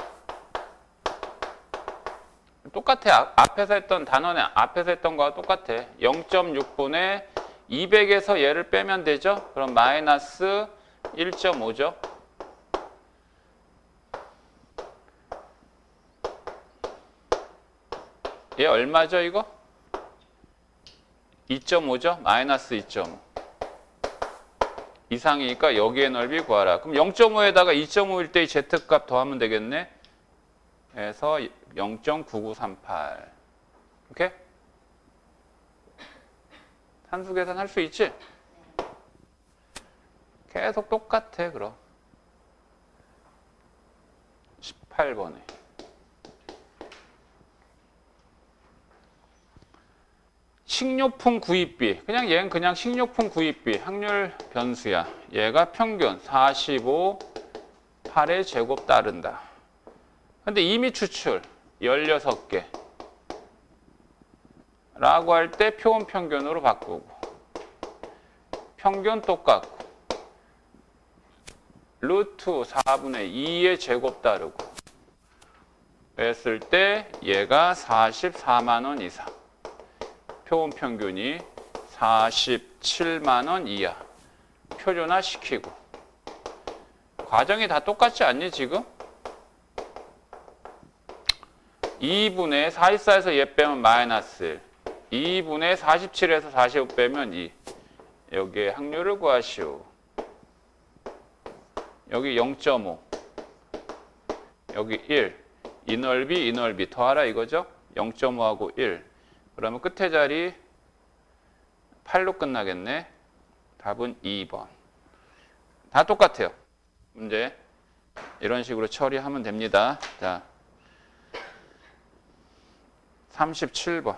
똑같아. 앞에서 했던 단원에 앞에서 했던 거와 똑같아. 0.6분의 200에서 얘를 빼면 되죠. 그럼 마이너스 1.5죠. 얘 얼마죠 이거? 2.5죠? 마이너스 2.5. 이상이니까 여기의 넓이 구하라. 그럼 0.5에다가 2.5일 때의 Z값 더하면 되겠네. 그래서 0.9938. 오케이? 산수 계산 할 수 있지? 계속 똑같아 그럼. 18번에. 식료품 구입비. 그냥 얘는 그냥 식료품 구입비. 확률 변수야. 얘가 평균 45, 8의 제곱 따른다. 근데 이미 추출 16개. 라고 할 때 표본 평균으로 바꾸고. 평균 똑같고. 루트 4분의 2의 제곱 따르고. 했을 때 얘가 44만 원 이상. 표본 평균이 47만 원 이하. 표준화 시키고. 과정이 다 똑같지 않니 지금? 2분의 44에서 얘 빼면 마이너스 1. 2분의 47에서 45 빼면 2. 여기에 확률을 구하시오. 여기 0.5. 여기 1. 이 넓이 더하라 이거죠? 0.5하고 1. 그러면 끝에 자리 8로 끝나겠네. 답은 2번. 다 똑같아요. 문제 이런 식으로 처리하면 됩니다. 자, 37번.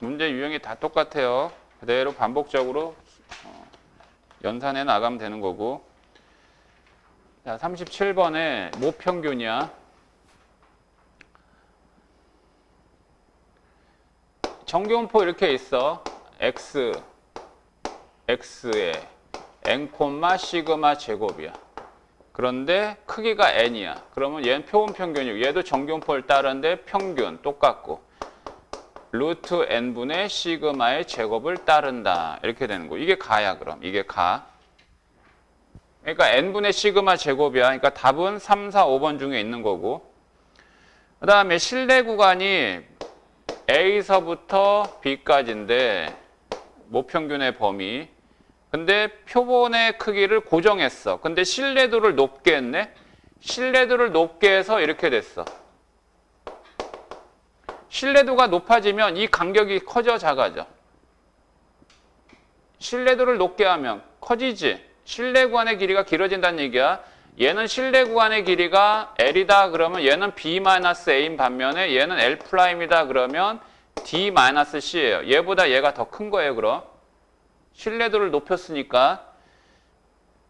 문제 유형이 다 똑같아요. 그대로 반복적으로 연산해 나가면 되는 거고. 자, 37번에 뭐 평균이야? 정교분포 이렇게 있어. x에 n, 시그마 제곱이야. 그런데 크기가 n이야. 그러면 얘는 표본 평균이고 얘도 정교분포를 따르는데 평균 똑같고 루트 n분의 시그마의 제곱을 따른다. 이렇게 되는 거. 이게 가야 그럼. 이게 가. 그러니까 n분의 시그마 제곱이야. 그러니까 답은 3, 4, 5번 중에 있는 거고. 그 다음에 실내 구간이 A서부터 B까지인데 모평균의 범위. 근데 표본의 크기를 고정했어. 근데 신뢰도를 높게 했네. 신뢰도를 높게 해서 이렇게 됐어. 신뢰도가 높아지면 이 간격이 커져 작아져? 신뢰도를 높게 하면 커지지. 신뢰 구간의 길이가 길어진다는 얘기야. 얘는 신뢰 구간의 길이가 L이다 그러면 얘는 B-A인 반면에 얘는 L'이다 그러면 D-C예요. 얘보다 얘가 더 큰 거예요, 그럼. 신뢰도를 높였으니까.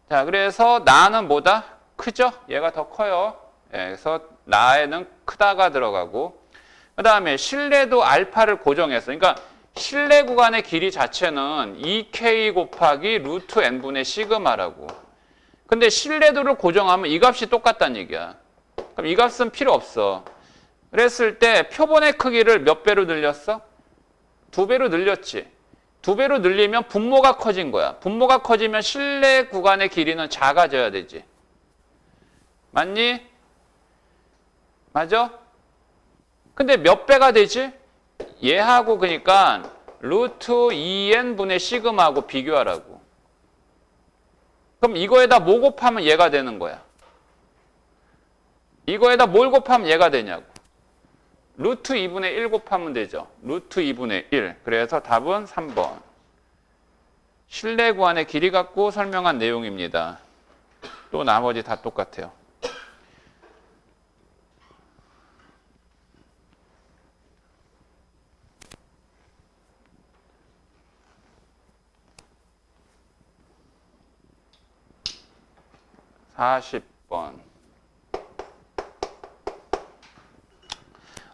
자, 그래서 나는 뭐다? 크죠? 얘가 더 커요. 예, 그래서 나에는 크다가 들어가고. 그 다음에 실내도 알파를 고정했어. 그러니까 실내 구간의 길이 자체는 2k 곱하기 루트 n분의 시그마라고. 근데 실내도를 고정하면 이 값이 똑같다는 얘기야. 그럼 이 값은 필요 없어. 그랬을 때 표본의 크기를 몇 배로 늘렸어? 2배로 늘렸지. 2배로 늘리면 분모가 커진 거야. 분모가 커지면 실내 구간의 길이는 작아져야 되지. 맞니? 맞아? 근데 몇 배가 되지? 얘하고 그러니까 루트 2n분의 시그마하고 비교하라고. 그럼 이거에다 뭐 곱하면 얘가 되는 거야? 이거에다 뭘 곱하면 얘가 되냐고. 루트 2분의 1 곱하면 되죠. 루트 2분의 1. 그래서 답은 3번. 실내 구간의 길이 갖고 설명한 내용입니다. 또 나머지 다 똑같아요. (40번)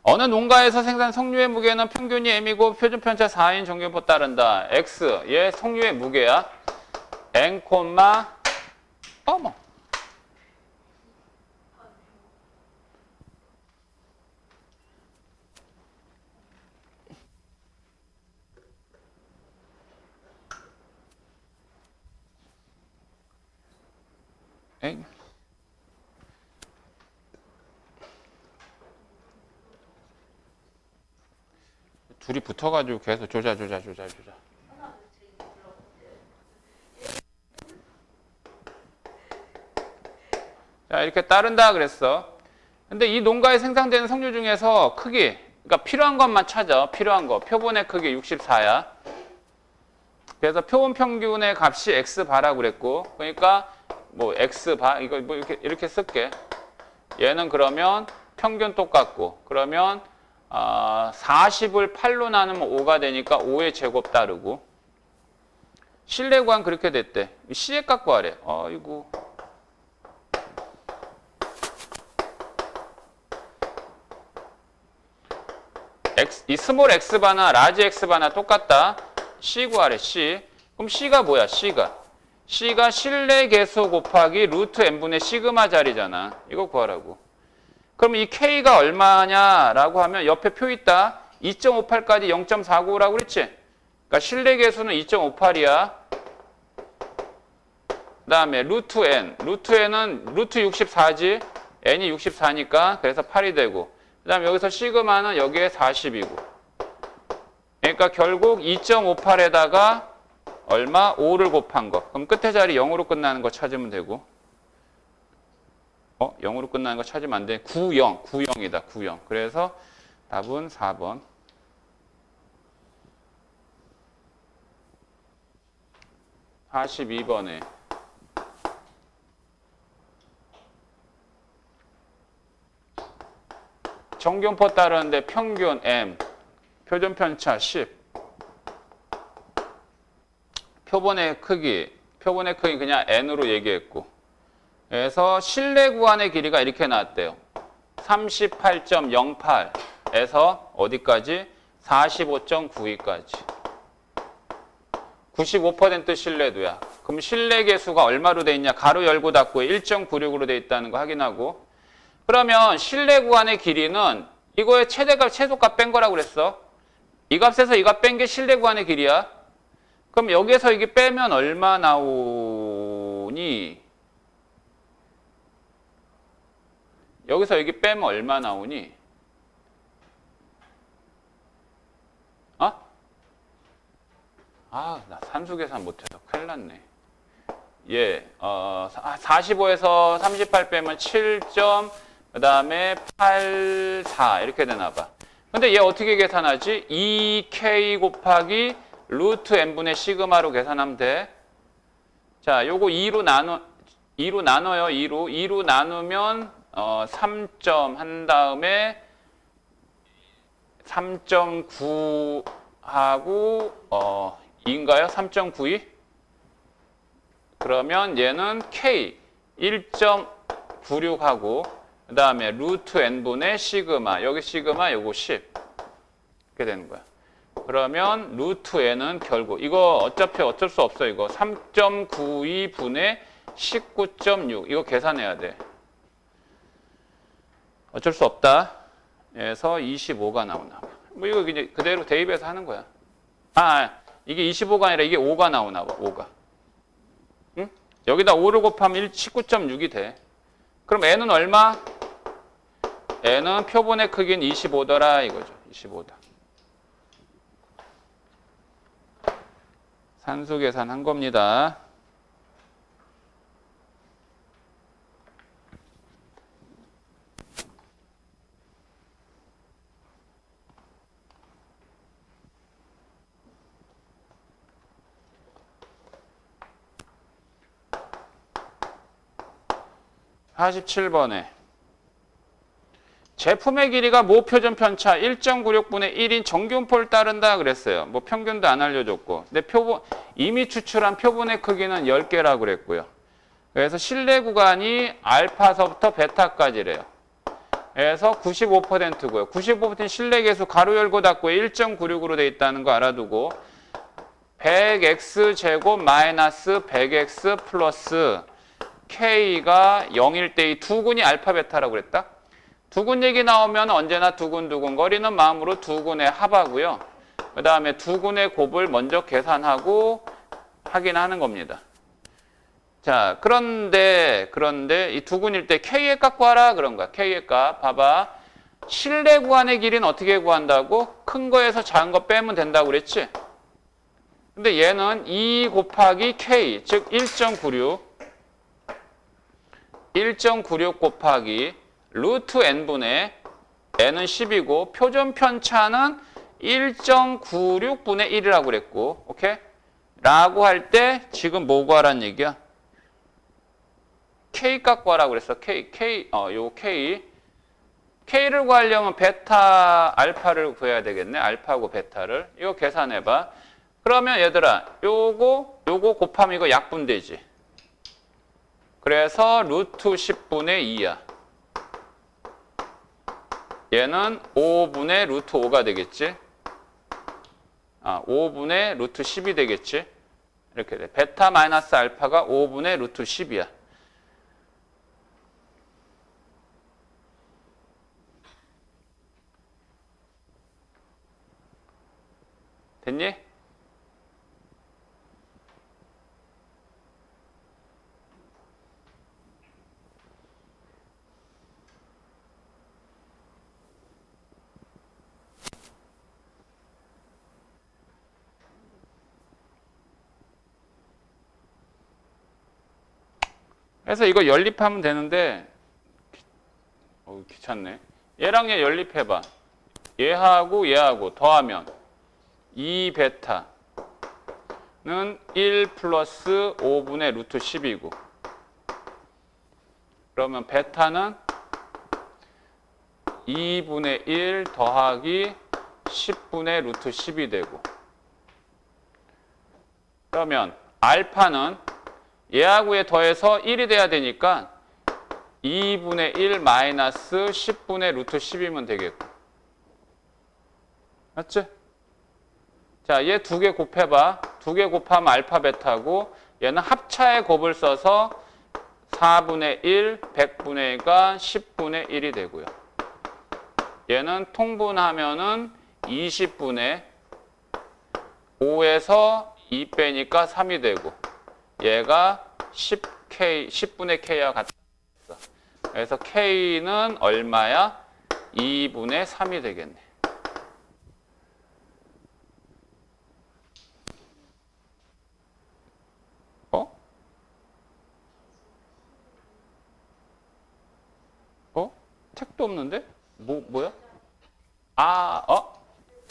어느 농가에서 생산 석류의 무게는 평균이 m이고 표준 편차 4인 정규분포 따른다. x 얘 석류의 무게야. n, 어머. 에이. 둘이 붙어가지고 계속 조자. 자, 이렇게 따른다 그랬어. 근데 이 농가에 생산되는 석류 중에서 크기, 그러니까 필요한 것만 찾아. 필요한 거. 표본의 크기 64야. 그래서 표본 평균의 값이 x바라고 그랬고, 그러니까 뭐 x바 이거 뭐 이렇게 쓸게. 얘는 그러면 평균 똑같고, 그러면 40을 8로 나누면 5가 되니까 5의 제곱 따르고. 실내 구간 그렇게 됐대. C의 값 구하래. 아이고. 이 스몰 x바나 라지 x바나 똑같다. C 구하래. C. 그럼 C가 뭐야? C가 실내 개수 곱하기 루트 n분의 시그마 자리잖아. 이거 구하라고. 그럼 이 K가 얼마냐라고 하면 옆에 표 있다. 2.58까지 0.49라고 그랬지? 그러니까 실내 개수는 2.58이야. 그 다음에 루트 N. 루트 N은 루트 64지. N이 64니까 그래서 8이 되고. 그 다음에 여기서 시그마는 여기에 40이고. 그러니까 결국 2.58에다가 얼마? 5를 곱한 거. 그럼 끝에 자리 0으로 끝나는 거 찾으면 되고. 0으로 끝나는 거 찾으면 안 돼. 90이다. 90. 그래서 답은 4번. 42번에 정규분포 따르는데 평균 m, 표준 편차 10. 표본의 크기 그냥 n으로 얘기했고. 그래서 실내 구간의 길이가 이렇게 나왔대요. 38.08에서 어디까지? 45.92까지. 95% 신뢰도야. 그럼 실내 개수가 얼마로 돼 있냐? 가로 열고 닫고 1.96으로 돼 있다는 거 확인하고. 그러면 실내 구간의 길이는 이거의 최대값, 최소값 뺀 거라고 그랬어. 이 값에서 이 값 뺀 게 실내 구간의 길이야. 그럼 여기에서 이게 빼면 얼마 나오니? 여기서 여기 빼면 얼마 나오니? 나 산수 계산 못해서 큰일 났네. 45에서 38 빼면 7. 그 다음에 84 이렇게 되나 봐. 근데 얘 어떻게 계산하지? 2k 곱하기 루트 n분의 시그마로 계산하면 돼. 자, 요거 2로 나눠요. 2로 나누면 3점 한 다음에 3.9 하고 2인가요? 3.92? 그러면 얘는 K 1.96하고 그 다음에 루트 n분의 시그마. 여기 시그마 요거 10. 이렇게 되는 거야. 그러면 루트 n은 결국 이거 어차피 어쩔 수 없어. 이거 3.92분의 19.6. 이거 계산해야 돼. 어쩔 수 없다. 그래서 25가 나오나 봐. 뭐 이거 이제 그대로 대입해서 하는 거야. 이게 25가 아니라 이게 5가 나오나 봐. 5가. 응? 여기다 5를 곱하면 19.6이 돼. 그럼 n은 얼마? n은 표본의 크기는 25더라 이거죠. 25다. 산수 계산한 겁니다. (47번에) 제품의 길이가 모 표준 편차 1.96분의 1인 정규분포를 따른다 그랬어요. 뭐 평균도 안 알려줬고. 근데 이미 추출한 표본의 크기는 10개라고 그랬고요. 그래서 실내 구간이 알파서부터 베타까지래요. 그래서 95%고요. 95% 실내 계수 가로 열고 닫고에 1.96으로 돼 있다는 거 알아두고 100x 제곱 마이너스 100x 플러스 k가 0일 때 이 두근이 알파 베타라고 그랬다. 두근 얘기 나오면 언제나 두근두근 거리는 마음으로 두근의 합하고요. 그 다음에 두근의 곱을 먼저 계산하고 확인하는 겁니다. 자, 그런데 이 두근일 때 K의 값 구하라 그런 거야. K의 값. 봐봐. 실내 구간의 길이는 어떻게 구한다고? 큰 거에서 작은 거 빼면 된다고 그랬지? 근데 얘는 2 곱하기 K, 즉 1.96 곱하기 루트 n분의 n은 10이고 표준 편차는 1.96분의 1이라고 그랬고, 오케이? 라고 할 때 지금 뭐 구하라는 얘기야? K 값 구하라고 그랬어. 요 K. K를 구하려면 베타 알파를 구해야 되겠네. 알파고 베타를. 이거 계산해봐. 그러면 얘들아, 요거 곱하면 이거 약분되지. 그래서 루트 10분의 2야. 얘는 5분의 루트 5가 되겠지. 5분의 루트 10이 되겠지. 이렇게 돼. 베타 마이너스 알파가 5분의 루트 10이야. 됐니? 그래서 이거 연립하면 되는데 귀찮네. 얘랑 얘 연립해봐. 얘하고 더하면 2베타는 1 플러스 5분의 루트 10이고 그러면 베타는 2분의 1 더하기 10분의 루트 10이 되고 그러면 알파는 얘하고 얘 더해서 1이 돼야 되니까 2분의 1 마이너스 10분의 루트 10이면 되겠고. 맞지? 자, 얘 두 개 곱해봐. 두 개 곱하면 알파 베타고 얘는 합차의 곱을 써서 4분의 1, 100분의 1가 10분의 1이 되고요. 얘는 통분하면은 20분의 5에서 2 빼니까 3이 되고 얘가 10분의 K와 같다. 그래서 K는 얼마야? 2분의 3이 되겠네. 책도 없는데? 뭐야?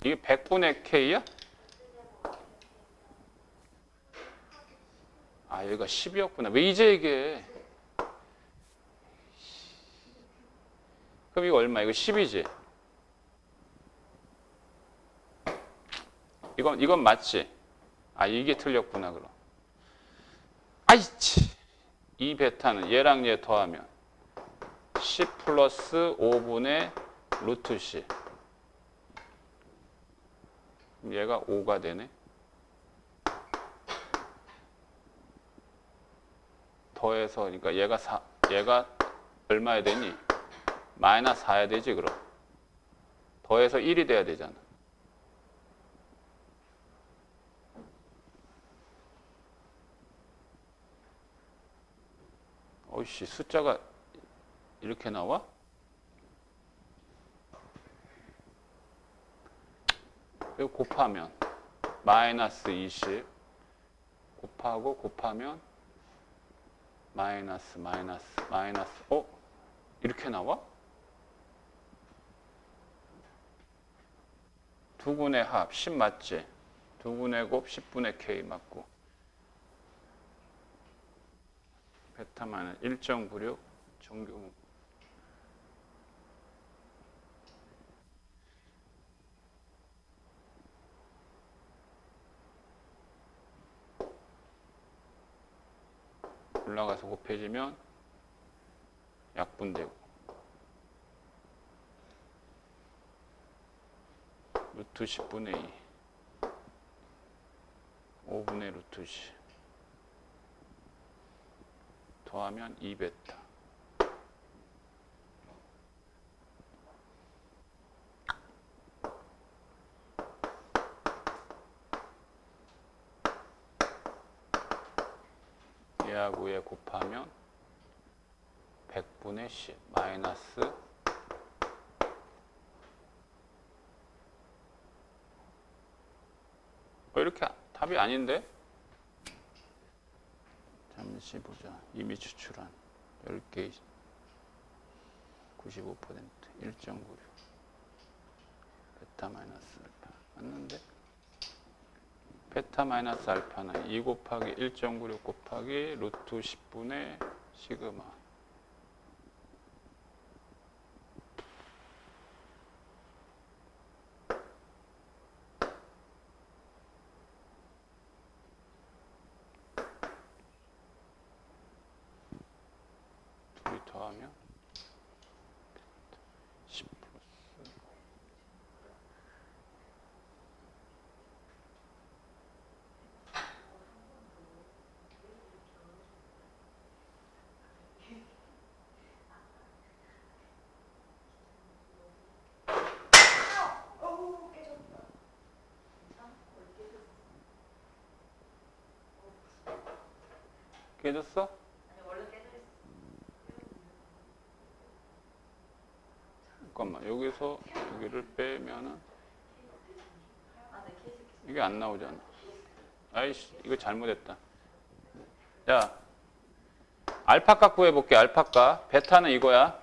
이게 100분의 K야? 여기가 10이었구나. 왜 이제 얘기해? 그럼 이거 얼마? 이거 10이지? 이건 맞지? 이게 틀렸구나, 그럼. 이 베타는 얘랑 얘 더하면 10 플러스 5분의 루트 C. 얘가 5가 되네. 더해서 그러니까 얘가 얼마야 되니? 마이너스 4야 되지 그럼. 더해서 1이 돼야 되잖아. 어이씨, 숫자가 이렇게 나와? 이거 곱하면 마이너스 20 곱하면 마이너스 이렇게 나와? 두군의 합 10 맞지? 두군의 곱 10분의 K 맞고 베타마는 1.96 정규 올라가서 곱해지면 약분되고 루트 10분의 2 5분의 루트 10 더하면 2베타 얘하고 얘 곱하면 100분의 10 마이너스 이렇게 답이 아닌데? 잠시 보자. 이미 추출한 10개 95% 1.96 베타 마이너스 알파 맞는데? 베타 마이너스 알파는 2 곱하기 1.96 곱하기 루트 10분의 시그마 둘이 더하면 10 플러스 깨졌어? 잠깐만 여기서 여기를 빼면은 이게 안 나오잖아. 아이씨 이거 잘못했다. 자 알파 값 구해볼게. 알파 값 베타는 이거야.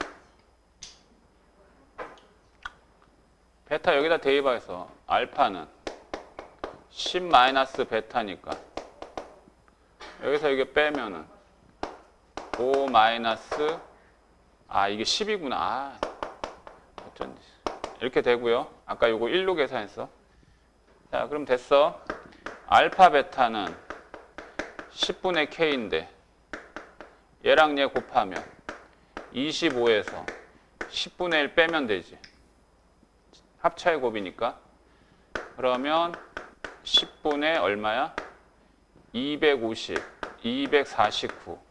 베타 여기다 대입해서 알파는 10 마이너스 베타니까 여기서 이게 빼면은 5 마이너스 이게 10이구나. 어쩐지 이렇게 되고요. 아까 요거 1로 계산했어. 자 그럼 됐어. 알파 베타는 10분의 K인데 얘랑 얘 곱하면 25에서 10분의 1 빼면 되지. 합차의 곱이니까. 그러면 10분의 얼마야? 250, 249.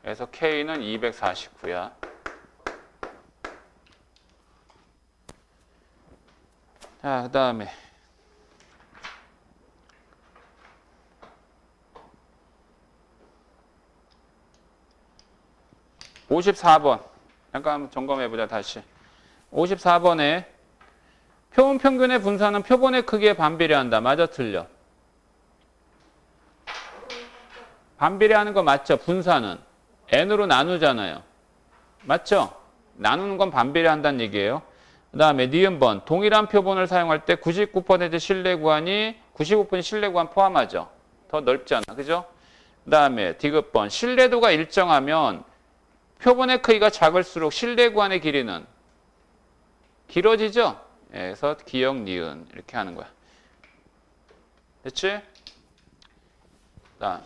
그래서 K는 249야. 자, 그 다음에 54번. 잠깐 한번 점검해보자, 다시. 54번에 표본 평균의 분산은 표본의 크기에 반비례한다. 맞아, 틀려? 반비례하는 거 맞죠? 분산은 n으로 나누잖아요. 맞죠? 나누는 건 반비례한다는 얘기예요. 그 다음에 니은번 동일한 표본을 사용할 때 99% 신뢰 구간이 95% 신뢰 구간 포함하죠. 더 넓잖아. 그죠? 그 다음에 디귿번 신뢰도가 일정하면 표본의 크기가 작을수록 신뢰 구간의 길이는 길어지죠? 그래서 기역 니은 이렇게 하는 거야. 됐지? 자,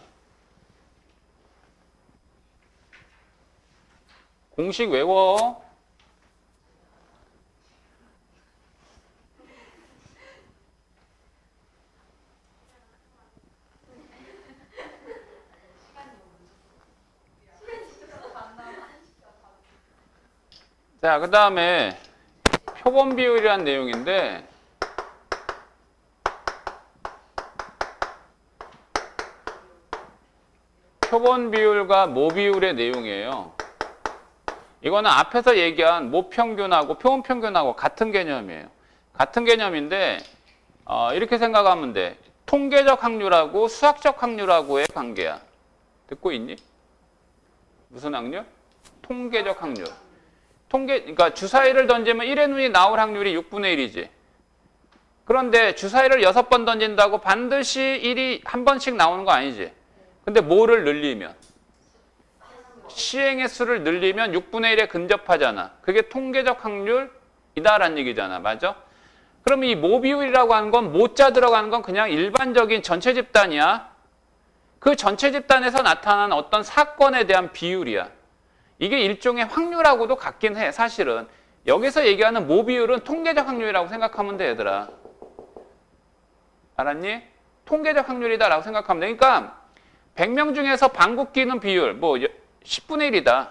공식 외워. 자, 그 다음에 표본 비율이란 내용인데, 표본 비율과 모 비율의 내용이에요. 이거는 앞에서 얘기한 모 평균하고 표본 평균하고 같은 개념이에요. 같은 개념인데 이렇게 생각하면 돼. 통계적 확률하고 수학적 확률하고의 관계야. 듣고 있니? 무슨 확률? 통계적 확률. 그러니까 주사위를 던지면 1의 눈이 나올 확률이 6분의 1이지. 그런데 주사위를 6번 던진다고 반드시 1이 한 번씩 나오는 거 아니지. 근데 뭐를 늘리면? 시행의 수를 늘리면 6분의 1에 근접하잖아. 그게 통계적 확률이다라는 얘기잖아. 맞아? 그럼 이 모 비율이라고 하는 건 모자 들어가는 건 그냥 일반적인 전체 집단이야. 그 전체 집단에서 나타나는 어떤 사건에 대한 비율이야. 이게 일종의 확률하고도 같긴 해. 사실은. 여기서 얘기하는 모 비율은 통계적 확률이라고 생각하면 돼, 얘들아. 알았니? 통계적 확률이다라고 생각하면 돼. 그러니까 100명 중에서 방귀 뀌는 비율 뭐 10분의 1이다.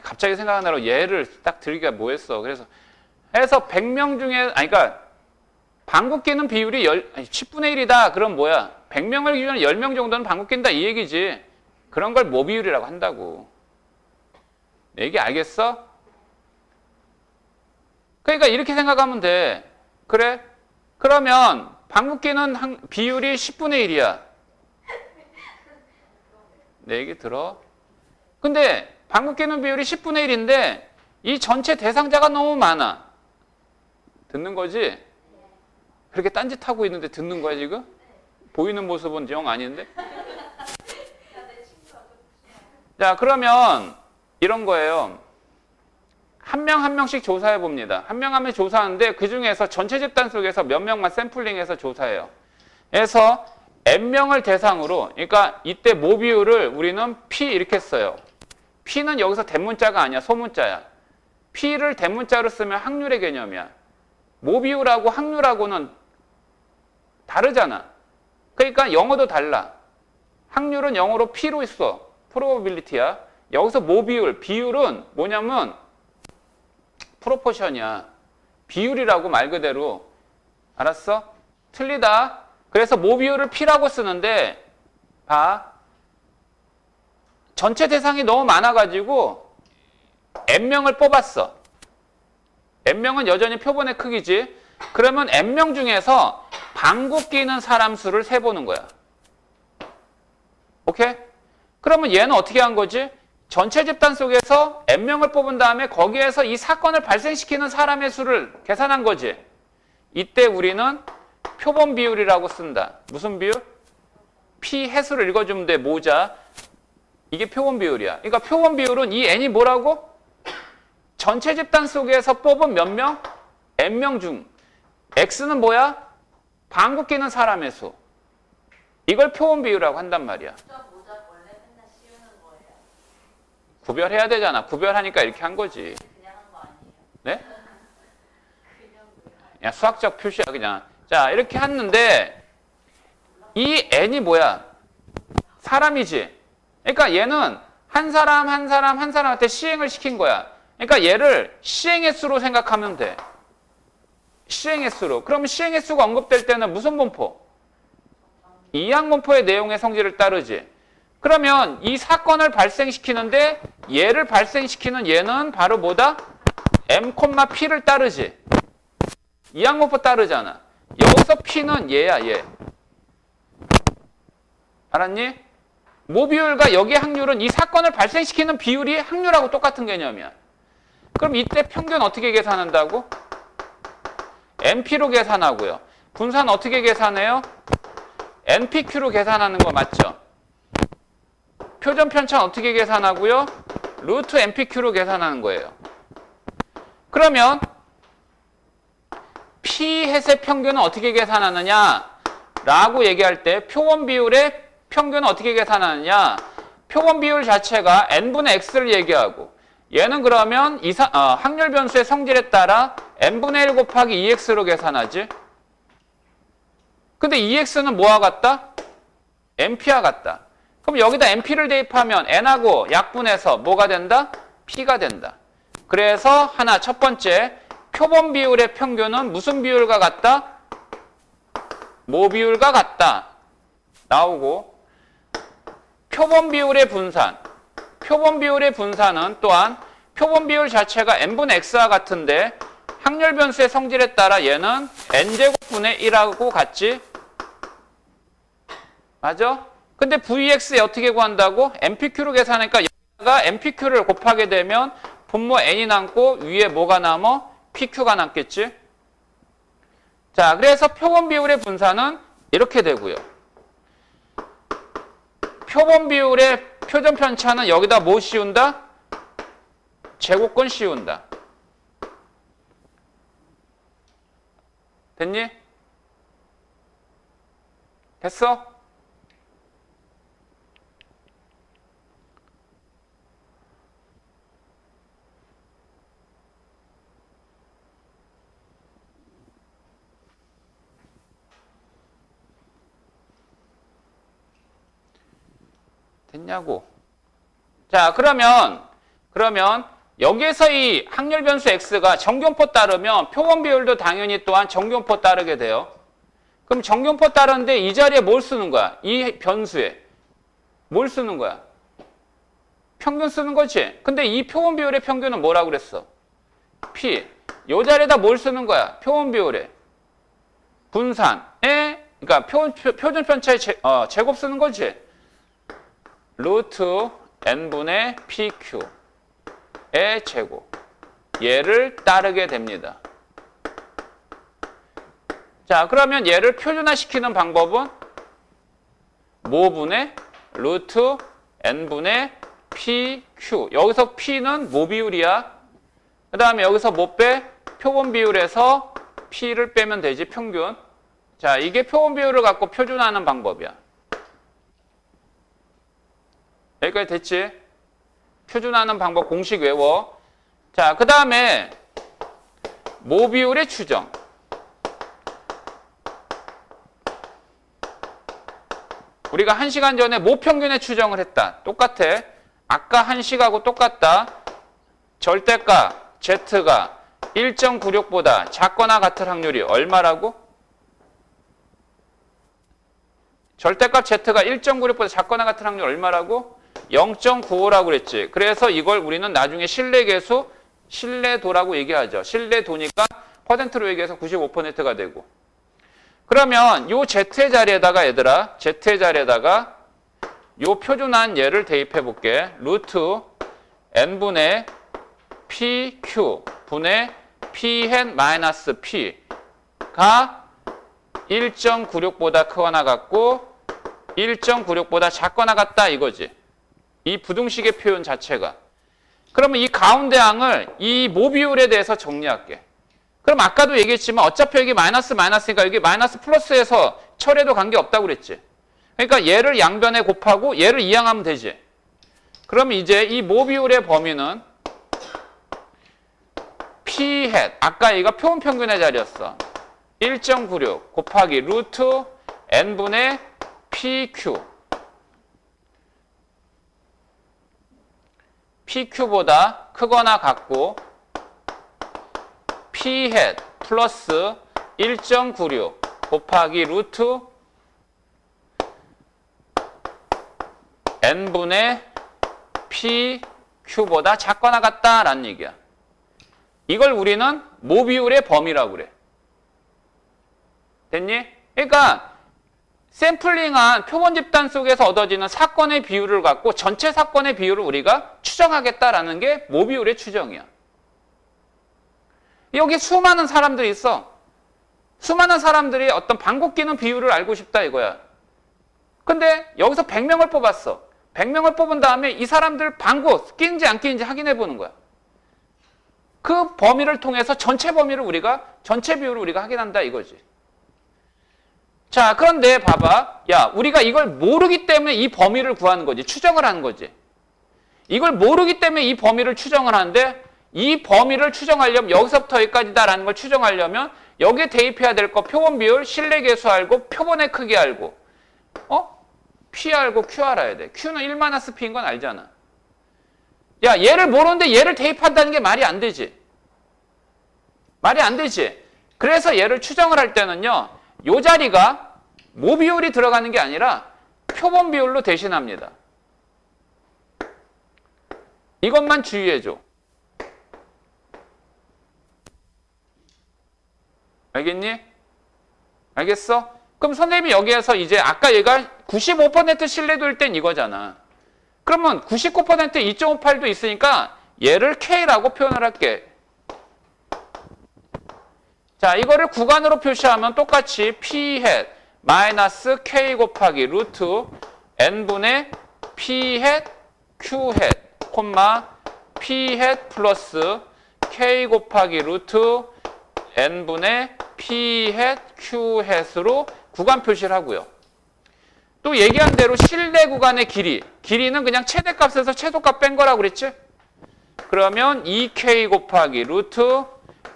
갑자기 생각나로 예를 딱 들기가 뭐했어. 그래서 해서 100명 중에 그러니까 방귀 뀌는 비율이 10분의 1이다. 그럼 뭐야? 100명을 기준으로 10명 정도는 방귀 낀다 이 얘기지. 그런 걸 모 비율이라고 한다고. 내 얘기 알겠어? 그러니까 이렇게 생각하면 돼. 그래? 그러면 방귀 뀌는 비율이 10분의 1이야. 내 얘기 들어? 근데 방귀 뀌는 비율이 10분의 1인데 이 전체 대상자가 너무 많아. 듣는 거지? 그렇게 딴짓하고 있는데 듣는 거야 지금? 보이는 모습은 영 아닌데? 자, 그러면 이런 거예요. 한 명 한 명씩 조사해 봅니다. 한 명 한 명 조사하는데 그 중에서 전체 집단 속에서 몇 명만 샘플링해서 조사해요. 그래서 N명을 대상으로, 그러니까 이때 모 비율을 우리는 P 이렇게 써요. P는 여기서 대문자가 아니야. 소문자야. P를 대문자로 쓰면 확률의 개념이야. 모 비율하고 확률하고는 다르잖아. 그러니까 영어도 달라. 확률은 영어로 P로 있어. probability야. 여기서 모 비율, 비율은 뭐냐면 프로포션이야. 비율이라고 말 그대로. 알았어? 틀리다. 그래서 모 비율을 P라고 쓰는데 봐. 전체 대상이 너무 많아가지고 N명을 뽑았어. N명은 여전히 표본의 크기지. 그러면 N명 중에서 방귀 뀌는 사람 수를 세보는 거야. 오케이? 그러면 얘는 어떻게 한 거지? 전체 집단 속에서 N명을 뽑은 다음에 거기에서 이 사건을 발생시키는 사람의 수를 계산한 거지. 이때 우리는 표본 비율이라고 쓴다. 무슨 비율? P 해수를 읽어주면 돼. 모자. 이게 표본 비율이야. 그러니까 표본 비율은 이 N이 뭐라고? 전체 집단 속에서 뽑은 몇 명? N명 중. X는 뭐야? 방귀 뀌는 사람의 수. 이걸 표본 비율이라고 한단 말이야. 구별해야 되잖아. 구별하니까 이렇게 한 거지. 그냥 한 거 아니에요? 네? 그냥 수학적 표시야 그냥. 자, 이렇게 했는데 이 N이 뭐야? 사람이지. 그러니까 얘는 한 사람 한 사람 한 사람한테 시행을 시킨 거야. 그러니까 얘를 시행의 수로 생각하면 돼. 시행의 수로. 그러면 시행의 수가 언급될 때는 무슨 분포? 이항분포의 내용의 성질을 따르지. 그러면 이 사건을 발생시키는데 얘를 발생시키는 얘는 바로 뭐다? M, P를 따르지. 이항분포 따르잖아. 여기서 P는 얘야, 얘. 알았니? 모 비율과 여기 확률은 이 사건을 발생시키는 비율이 확률하고 똑같은 개념이야. 그럼 이때 평균 어떻게 계산한다고? NP로 계산하고요. 분산 어떻게 계산해요? NPQ로 계산하는 거 맞죠? 표준 편차는 어떻게 계산하고요? 루트 NPQ로 계산하는 거예요. 그러면 P 햇의 평균은 어떻게 계산하느냐? 라고 얘기할 때 표본 비율의 평균은 어떻게 계산하느냐? 표본 비율 자체가 n분의 x를 얘기하고 얘는 그러면 확률 변수의 성질에 따라 n분의 1 곱하기 2x로 계산하지. 근데 2x는 뭐와 같다? np와 같다. 그럼 여기다 np를 대입하면 n하고 약분해서 뭐가 된다? p가 된다. 그래서 하나 첫 번째 표본 비율의 평균은 무슨 비율과 같다? 모 비율과 같다. 나오고 표본 비율의 분산은 또한 표본 비율 자체가 n분의 x와 같은데 확률 변수의 성질에 따라 얘는 n제곱분의 1하고 같지? 맞아? 근데 vx에 어떻게 구한다고? npq로 계산하니까 여기다가 npq를 곱하게 되면 분모 n이 남고 위에 뭐가 남어? pq가 남겠지? 자, 그래서 표본 비율의 분산은 이렇게 되고요. 표본 비율의 표준 편차는 여기다 뭐 씌운다? 제곱근 씌운다. 됐니? 됐어? 됐냐고. 자, 그러면 여기에서 이 확률 변수 x가 정교분포 따르면 표본 비율도 당연히 또한 정교분포 따르게 돼요. 그럼 정교분포 따르는데 이 자리에 뭘 쓰는 거야? 이 변수에 뭘 쓰는 거야? 평균 쓰는 거지. 근데 이 표본 비율의 평균은 뭐라고 그랬어? p. 이 자리에다 뭘 쓰는 거야? 표본 비율의 분산에, 그러니까 표준 편차의 제곱 쓰는 거지. 루트 n분의 pq의 제곱. 얘를 따르게 됩니다. 자, 그러면 얘를 표준화시키는 방법은 모분의 루트 n분의 pq. 여기서 p는 모 비율이야. 그 다음에 여기서 뭐 빼? 표본 비율에서 p를 빼면 되지, 평균. 자, 이게 표본 비율을 갖고 표준화하는 방법이야. 여기까지 됐지? 표준화하는 방법 공식 외워. 자, 그 다음에 모 비율의 추정. 우리가 1시간 전에 모 평균의 추정을 했다. 똑같아. 아까 한식하고 똑같다. 절대값 Z가 1.96보다 작거나 같을 확률이 얼마라고? 절대값 Z가 1.96보다 작거나 같은 확률 얼마라고? 0.95라고 그랬지. 그래서 이걸 우리는 나중에 신뢰계수, 신뢰도라고 얘기하죠. 신뢰도니까 퍼센트로 얘기해서 95%가 되고. 그러면 요 Z의 자리에다가 얘들아, Z의 자리에다가 요 표준한 얘를 대입해 볼게. 루트 n분의 pq 분의 phen 마이너스 p가 1.96보다 크거나 같고 1.96보다 작거나 같다 이거지. 이 부등식의 표현 자체가. 그러면 이 가운데 항을 이 모 비율에 대해서 정리할게. 그럼 아까도 얘기했지만 어차피 여기 마이너스니까 여기 마이너스 플러스에서 철에도 관계없다고 그랬지. 그러니까 얘를 양변에 곱하고 얘를 이항하면 되지. 그럼 이제 이 모 비율의 범위는 p hat, 아까 얘가 표본 평균의 자리였어. 1.96 곱하기 루트 n분의 pq. pq보다 크거나 같고 p hat 플러스 1.96 곱하기 루트 n분의 pq보다 작거나 같다라는 얘기야. 이걸 우리는 모 비율의 범위라고 그래. 됐니? 그러니까 샘플링한 표본 집단 속에서 얻어지는 사건의 비율을 갖고 전체 사건의 비율을 우리가 추정하겠다라는 게 모 비율의 추정이야. 여기 수많은 사람들이 있어. 수많은 사람들이 어떤 방귀 뀌는 비율을 알고 싶다 이거야. 근데 여기서 100명을 뽑았어. 100명을 뽑은 다음에 이 사람들 방귀 끼는지 안 끼는지 확인해 보는 거야. 그 범위를 통해서 전체 비율을 우리가 확인한다 이거지. 자, 그런데 봐봐. 야, 우리가 이걸 모르기 때문에 이 범위를 구하는 거지. 추정을 하는 거지. 이걸 모르기 때문에 이 범위를 추정을 하는데 이 범위를 추정하려면 여기서부터 여기까지다라는 걸 추정하려면 여기에 대입해야 될 거 표본 비율, 실내 계수 알고 표본의 크기 알고 P 알고 Q 알아야 돼. Q는 1-P인 건 알잖아. 야, 얘를 모르는데 얘를 대입한다는 게 말이 안 되지. 말이 안 되지. 그래서 얘를 추정을 할 때는요. 요 자리가 모 비율이 들어가는 게 아니라 표본 비율로 대신합니다. 이것만 주의해줘. 알겠니? 알겠어? 그럼 선생님이 여기에서 이제 아까 얘가 95% 신뢰도일 땐 이거잖아. 그러면 99% 2.58도 있으니까 얘를 K라고 표현을 할게. 자, 이거를 구간으로 표시하면 똑같이 P hat 마이너스 K 곱하기 루트 N분의 P hat Q hat 콤마 P hat 플러스 K 곱하기 루트 N분의 P hat Q hat으로 구간 표시를 하고요. 또 얘기한 대로 실내 구간의 길이는 그냥 최대값에서 최소값 뺀 거라고 그랬지? 그러면 2K 곱하기 루트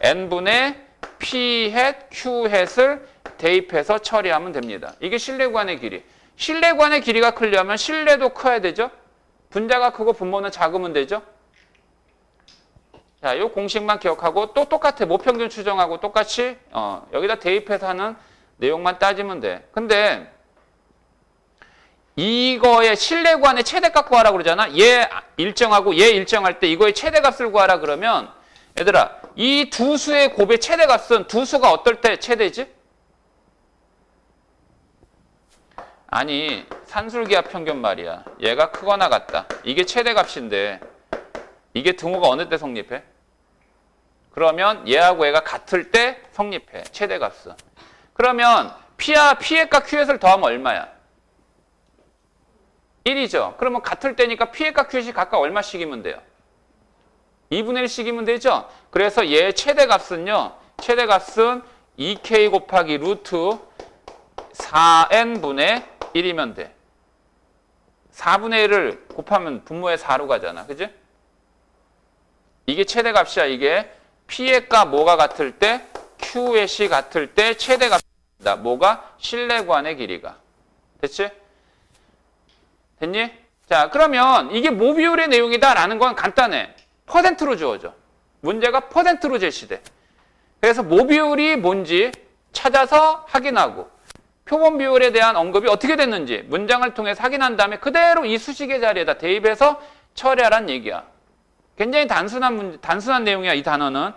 N분의 P hat Q hat을 대입해서 처리하면 됩니다. 이게 실내 구간의 길이. 실내 구간의 길이가 크려면 실내도 커야 되죠? 분자가 크고 분모는 작으면 되죠? 자, 이 공식만 기억하고 또 똑같아. 모평균 추정하고 똑같이 여기다 대입해서 하는 내용만 따지면 돼. 근데 이거의 실내 구간의 최대값 구하라 그러잖아. 얘 일정하고 얘 일정할 때 이거의 최대값을 구하라 그러면 얘들아, 이 두 수의 곱의 최대값은 두 수가 어떨 때 최대지? 아니, 산술기하 평균 말이야. 얘가 크거나 같다. 이게 최대값인데 이게 등호가 어느 때 성립해? 그러면 얘하고 얘가 같을 때 성립해. 최대값은. 그러면 P햇과 Q햇을 더하면 얼마야? 1이죠. 그러면 같을 때니까 P햇과 Q햇이 각각 얼마씩이면 돼요? 2분의 1씩이면 되죠. 그래서 얘의 최대값은요. 최대값은 2K 곱하기 루트 4N분의 1이면 돼. 4분의 1을 곱하면 분모에 4로 가잖아. 그지? 이게 최대값이야. 이게 P햇과 뭐가 같을 때? Q햇이 같을 때 최대값이다. 뭐가? 실내 구간의 길이가. 됐지? 됐니? 자, 그러면 이게 모 비율의 내용이다라는 건 간단해. 퍼센트로 주어져. 문제가 퍼센트로 제시돼. 그래서 모 비율이 뭔지 찾아서 확인하고 표본 비율에 대한 언급이 어떻게 됐는지 문장을 통해서 확인한 다음에 그대로 이 수식의 자리에다 대입해서 처리하라는 얘기야. 굉장히 단순한 내용이야, 이 단어는.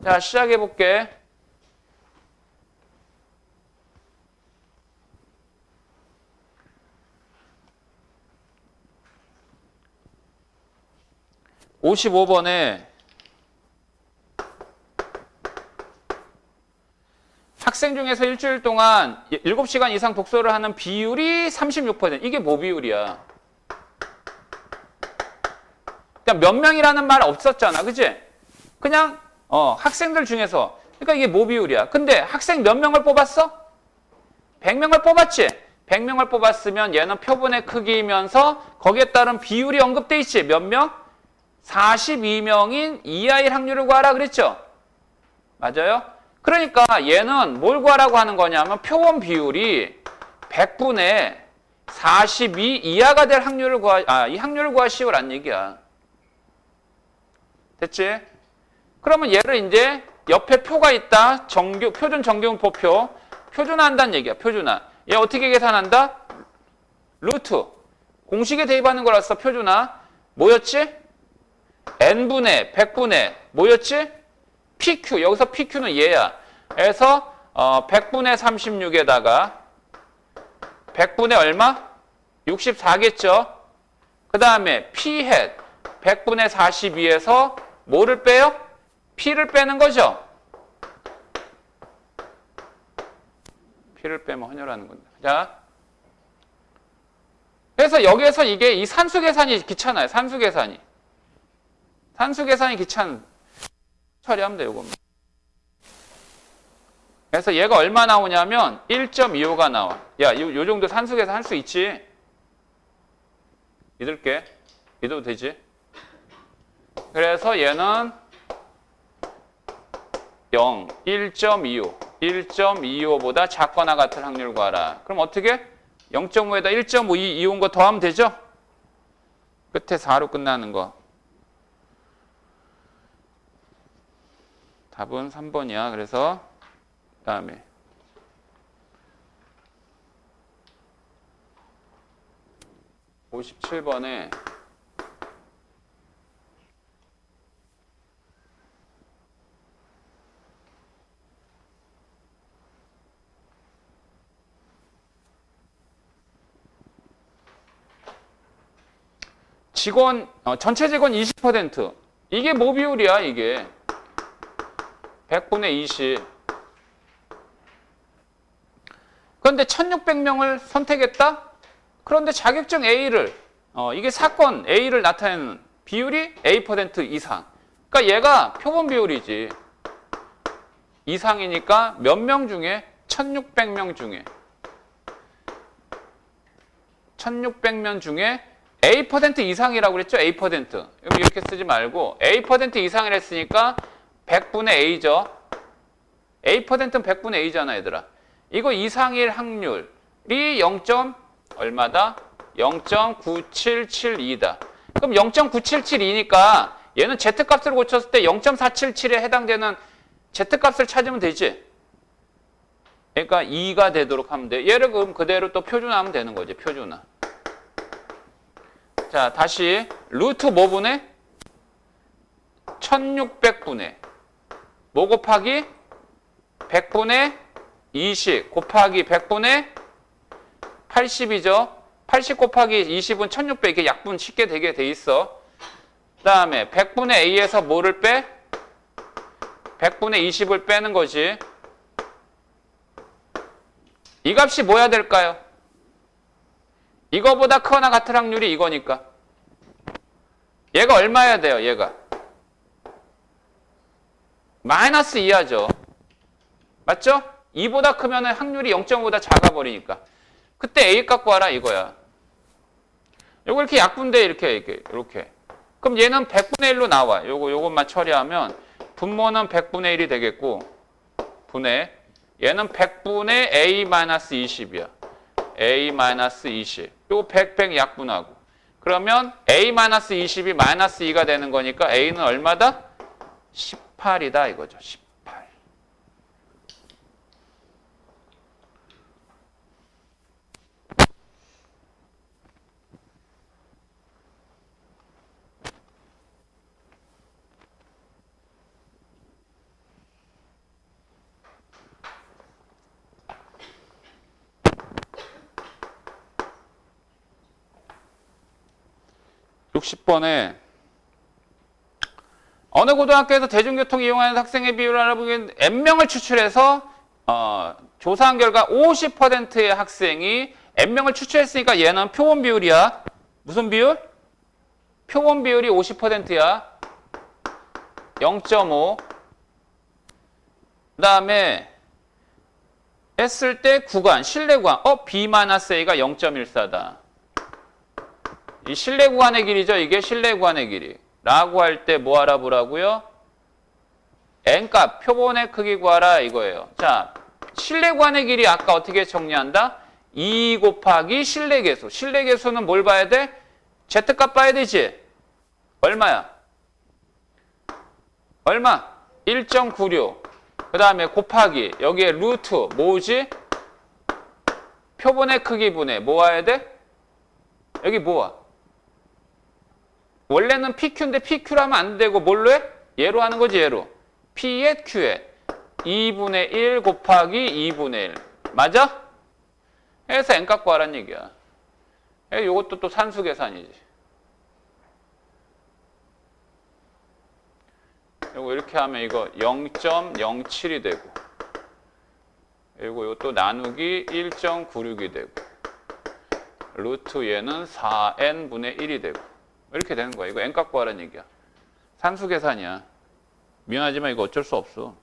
자, 시작해 볼게. (55번에) 학생 중에서 일주일 동안 7시간 이상 독서를 하는 비율이 36%. 이게 뭐 비율이야? 그냥 몇 명이라는 말 없었잖아. 그치? 그냥 학생들 중에서. 그러니까 이게 뭐 비율이야? 근데 학생 몇 명을 뽑았어? 100명을 뽑았지? 100명을 뽑았으면 얘는 표본의 크기이면서 거기에 따른 비율이 언급돼 있지? 몇 명? 42명인 이하일 확률을 구하라 그랬죠? 맞아요? 그러니까 얘는 뭘 구하라고 하는 거냐면 표본 비율이 100분의 42 이하가 될 확률을 이 확률을 구하시오란 얘기야. 됐지? 그러면 얘를 이제 옆에 표가 있다. 표준 정규분포표. 표준화한다는 얘기야. 표준화. 얘 어떻게 계산한다? 루트. 공식에 대입하는 거라서 표준화. 뭐였지? n분의 100분의 뭐였지? PQ. 여기서 PQ는 얘야. 그래서 100분의 36에다가 100분의 얼마? 64겠죠? 그 다음에 P햇 100분의 42에서 뭐를 빼요? P를 빼는 거죠? P를 빼면 헌혈하는 건데. 자, 그래서 여기에서 이게 이 산수 계산이 귀찮아요. 산수 계산이 귀찮은 처리하면 돼요. 그래서 얘가 얼마 나오냐면 1.25가 나와. 야, 요 정도 산수계산 할 수 있지? 믿을게. 믿어도 되지? 그래서 얘는 0, 1.25. 1.25보다 작거나 같은 확률 구하라. 그럼 어떻게? 0.5에다 1.5 이온 거 더하면 되죠? 끝에 4로 끝나는 거. 답은 3번이야. 그래서 그다음에 57번에 직원, 전체 직원 20%. 이게 뭐 비율이야, 이게? 100분의 20. 그런데 1600명을 선택했다? 그런데 자격증 A를, 이게 사건 A를 나타내는 비율이 A% 이상. 그러니까 얘가 표본 비율이지. 이상이니까 몇 명 중에? 1600명 중에. 1600명 중에 A% 이상이라고 그랬죠? A%. 그럼 이렇게 쓰지 말고 A% 이상을 했으니까 100분의 A죠. A%는 100분의 A잖아, 얘들아. 이거 이상일 확률이 0. 얼마다? 0.9772다. 그럼 0.9772니까 얘는 Z값을 고쳤을 때 0.477에 해당되는 Z값을 찾으면 되지. 그러니까 2가 되도록 하면 돼. 얘를 그럼 그대로 또 표준화하면 되는 거지, 표준화. 자, 다시 루트 뭐 분의? 1600분의 뭐 곱하기? 100분의 20 곱하기 100분의 80이죠. 80 곱하기 20은 1600. 이게 약분 쉽게 되게 돼 있어. 그 다음에 100분의 A에서 뭐를 빼? 100분의 20을 빼는 거지. 이 값이 뭐야 될까요? 이거보다 크거나 같은 확률이 이거니까. 얘가 얼마여야 돼요, 얘가? 마이너스 2하죠. 맞죠? 2보다 크면 확률이 0.5보다 작아버리니까. 그때 A 값 구하라 이거야. 요거 이렇게 약분돼, 이렇게. 그럼 얘는 100분의 1로 나와. 요것만 처리하면 분모는 100분의 1이 되겠고, 분의 얘는 100분의 A-20이야. A-20. 요거 100 약분하고. 그러면 A-20이 마이너스 2가 되는 거니까 A는 얼마다? 18이다 이거죠. 18. (60번에) 어느 고등학교에서 대중교통 이용하는 학생의 비율을 알아보기 위해 N명을 추출해서 조사한 결과 50%의 학생이 N명을 추출했으니까 얘는 표본 비율이야. 무슨 비율? 표본 비율이 50%야. 0.5. 그 다음에 했을 때 구간, 실내 구간. B-A가 0.14다. 이 실내 구간의 길이죠. 이게 실내 구간의 길이. 라고 할 때 뭐 알아보라고요? N값, 표본의 크기 구하라 이거예요. 자, 실내 구간의 길이 아까 어떻게 정리한다? 2 곱하기 실내 계수. 실내 계수는 뭘 봐야 돼? Z값 봐야 되지? 얼마야? 얼마? 1.96. 그 다음에 곱하기 여기에 루트 뭐지? 표본의 크기 분의 뭐 와야 돼? 여기 뭐야? 원래는 PQ인데 PQ로 하면 안 되고 뭘로 해? 얘로 하는 거지, 얘로. P에 Q에 2분의 1 곱하기 2분의 1. 맞아? 해서 N값 구하라는 얘기야. 이것도 또 산수 계산이지. 이거 이렇게 하면 이거 0.07이 되고, 그리고 이것도 나누기 1.96이 되고, 루트 얘는 4n분의 1이 되고, 이렇게 되는 거야. 이거 N값 구하라는 얘기야. 산수 계산이야. 미안하지만 이거 어쩔 수 없어.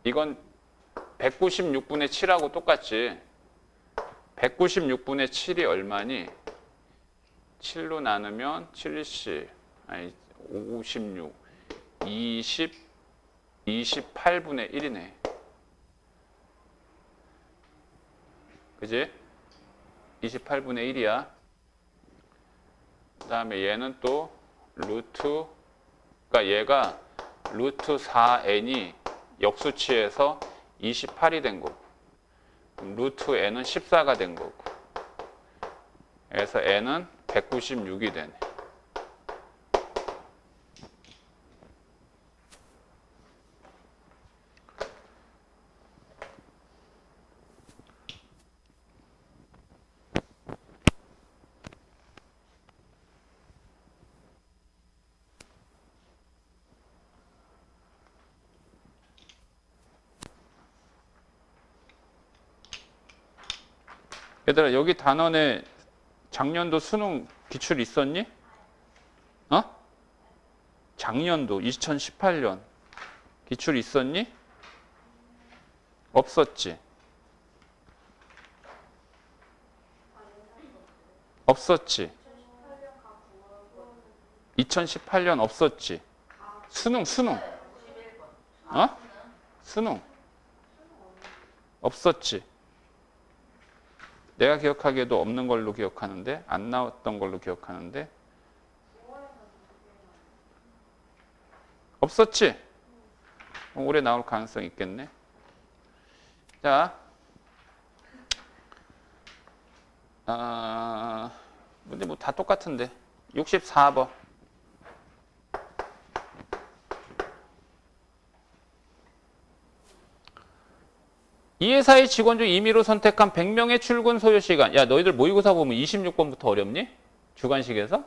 이건 196분의 7하고 똑같지. 196분의 7이 얼마니? 7로 나누면 70, 아니 56, 28분의 1이네. 그지? 28분의 1이야. 그 다음에 얘는 또 루트, 그러니까 얘가 루트 4n이 역수치에서 28이 된 거고, 루트 n은 14가 된 거고, 그래서 n은 196이 되네. 얘들아, 여기 단원에 작년도 수능 기출 있었니? 어? 작년도 2018년 기출 있었니? 없었지? 없었지? 2018년 없었지? 수능 어? 수능 없었지? 내가 기억하기에도 없는 걸로 기억하는데, 안 나왔던 걸로 기억하는데. 없었지? 올해 나올 가능성이 있겠네. 자, 근데 뭐 다 똑같은데. 64번. 이 회사의 직원 중 임의로 선택한 100명의 출근 소요 시간. 야, 너희들 모의고사 보면 26번부터 어렵니? 주관식에서?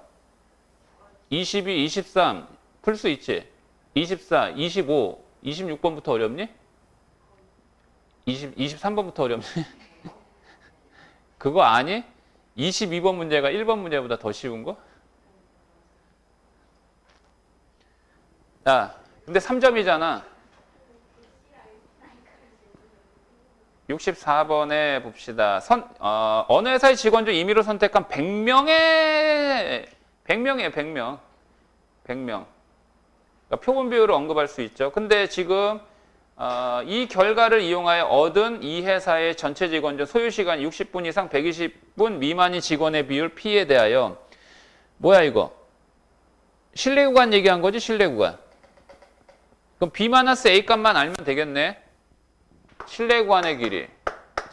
22, 23 풀 수 있지? 24, 25, 26번부터 어렵니? 23번부터 어렵니? 그거 아니? 22번 문제가 1번 문제보다 더 쉬운 거? 야, 근데 3점이잖아. 64번에 봅시다. 어느 회사의 직원 중 임의로 선택한 100명의 100명. 그러니까 표본 비율을 언급할 수 있죠. 근데 지금 이 결과를 이용하여 얻은 이 회사의 전체 직원 중 소요 시간 60분 이상 120분 미만인 직원의 비율 P에 대하여 뭐야 이거? 신뢰 구간 얘기한 거지, 신뢰 구간. 그럼 B-A 값만 알면 되겠네. 신뢰 구간의 길이.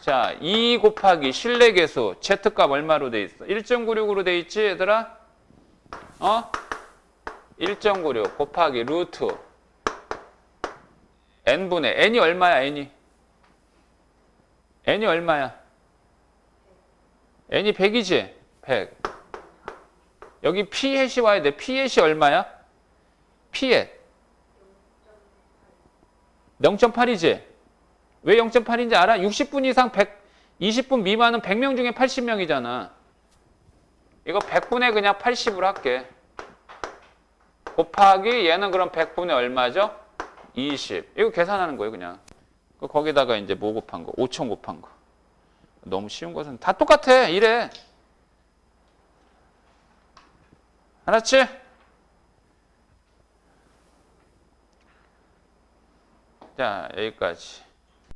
자, 2 곱하기 신뢰 계수 Z값 얼마로 돼 있어? 1.96으로 돼 있지, 얘들아? 1.96 곱하기 루트 n분의 n이 얼마야, n이? n이 얼마야? n이 100이지? 100. 여기 P 해시 와야 돼. P 해시 얼마야? P 해. 0.8이지? 왜 0.8인지 알아? 60분 이상 120분 미만은 100명 중에 80명이잖아. 이거 100분에 그냥 80으로 할게. 곱하기 얘는 그럼 100분에 얼마죠? 20. 이거 계산하는 거예요, 그냥. 거기다가 이제 뭐 곱한 거? 5천 곱한 거. 너무 쉬운 것은 다 똑같아. 이래. 알았지? 자, 여기까지.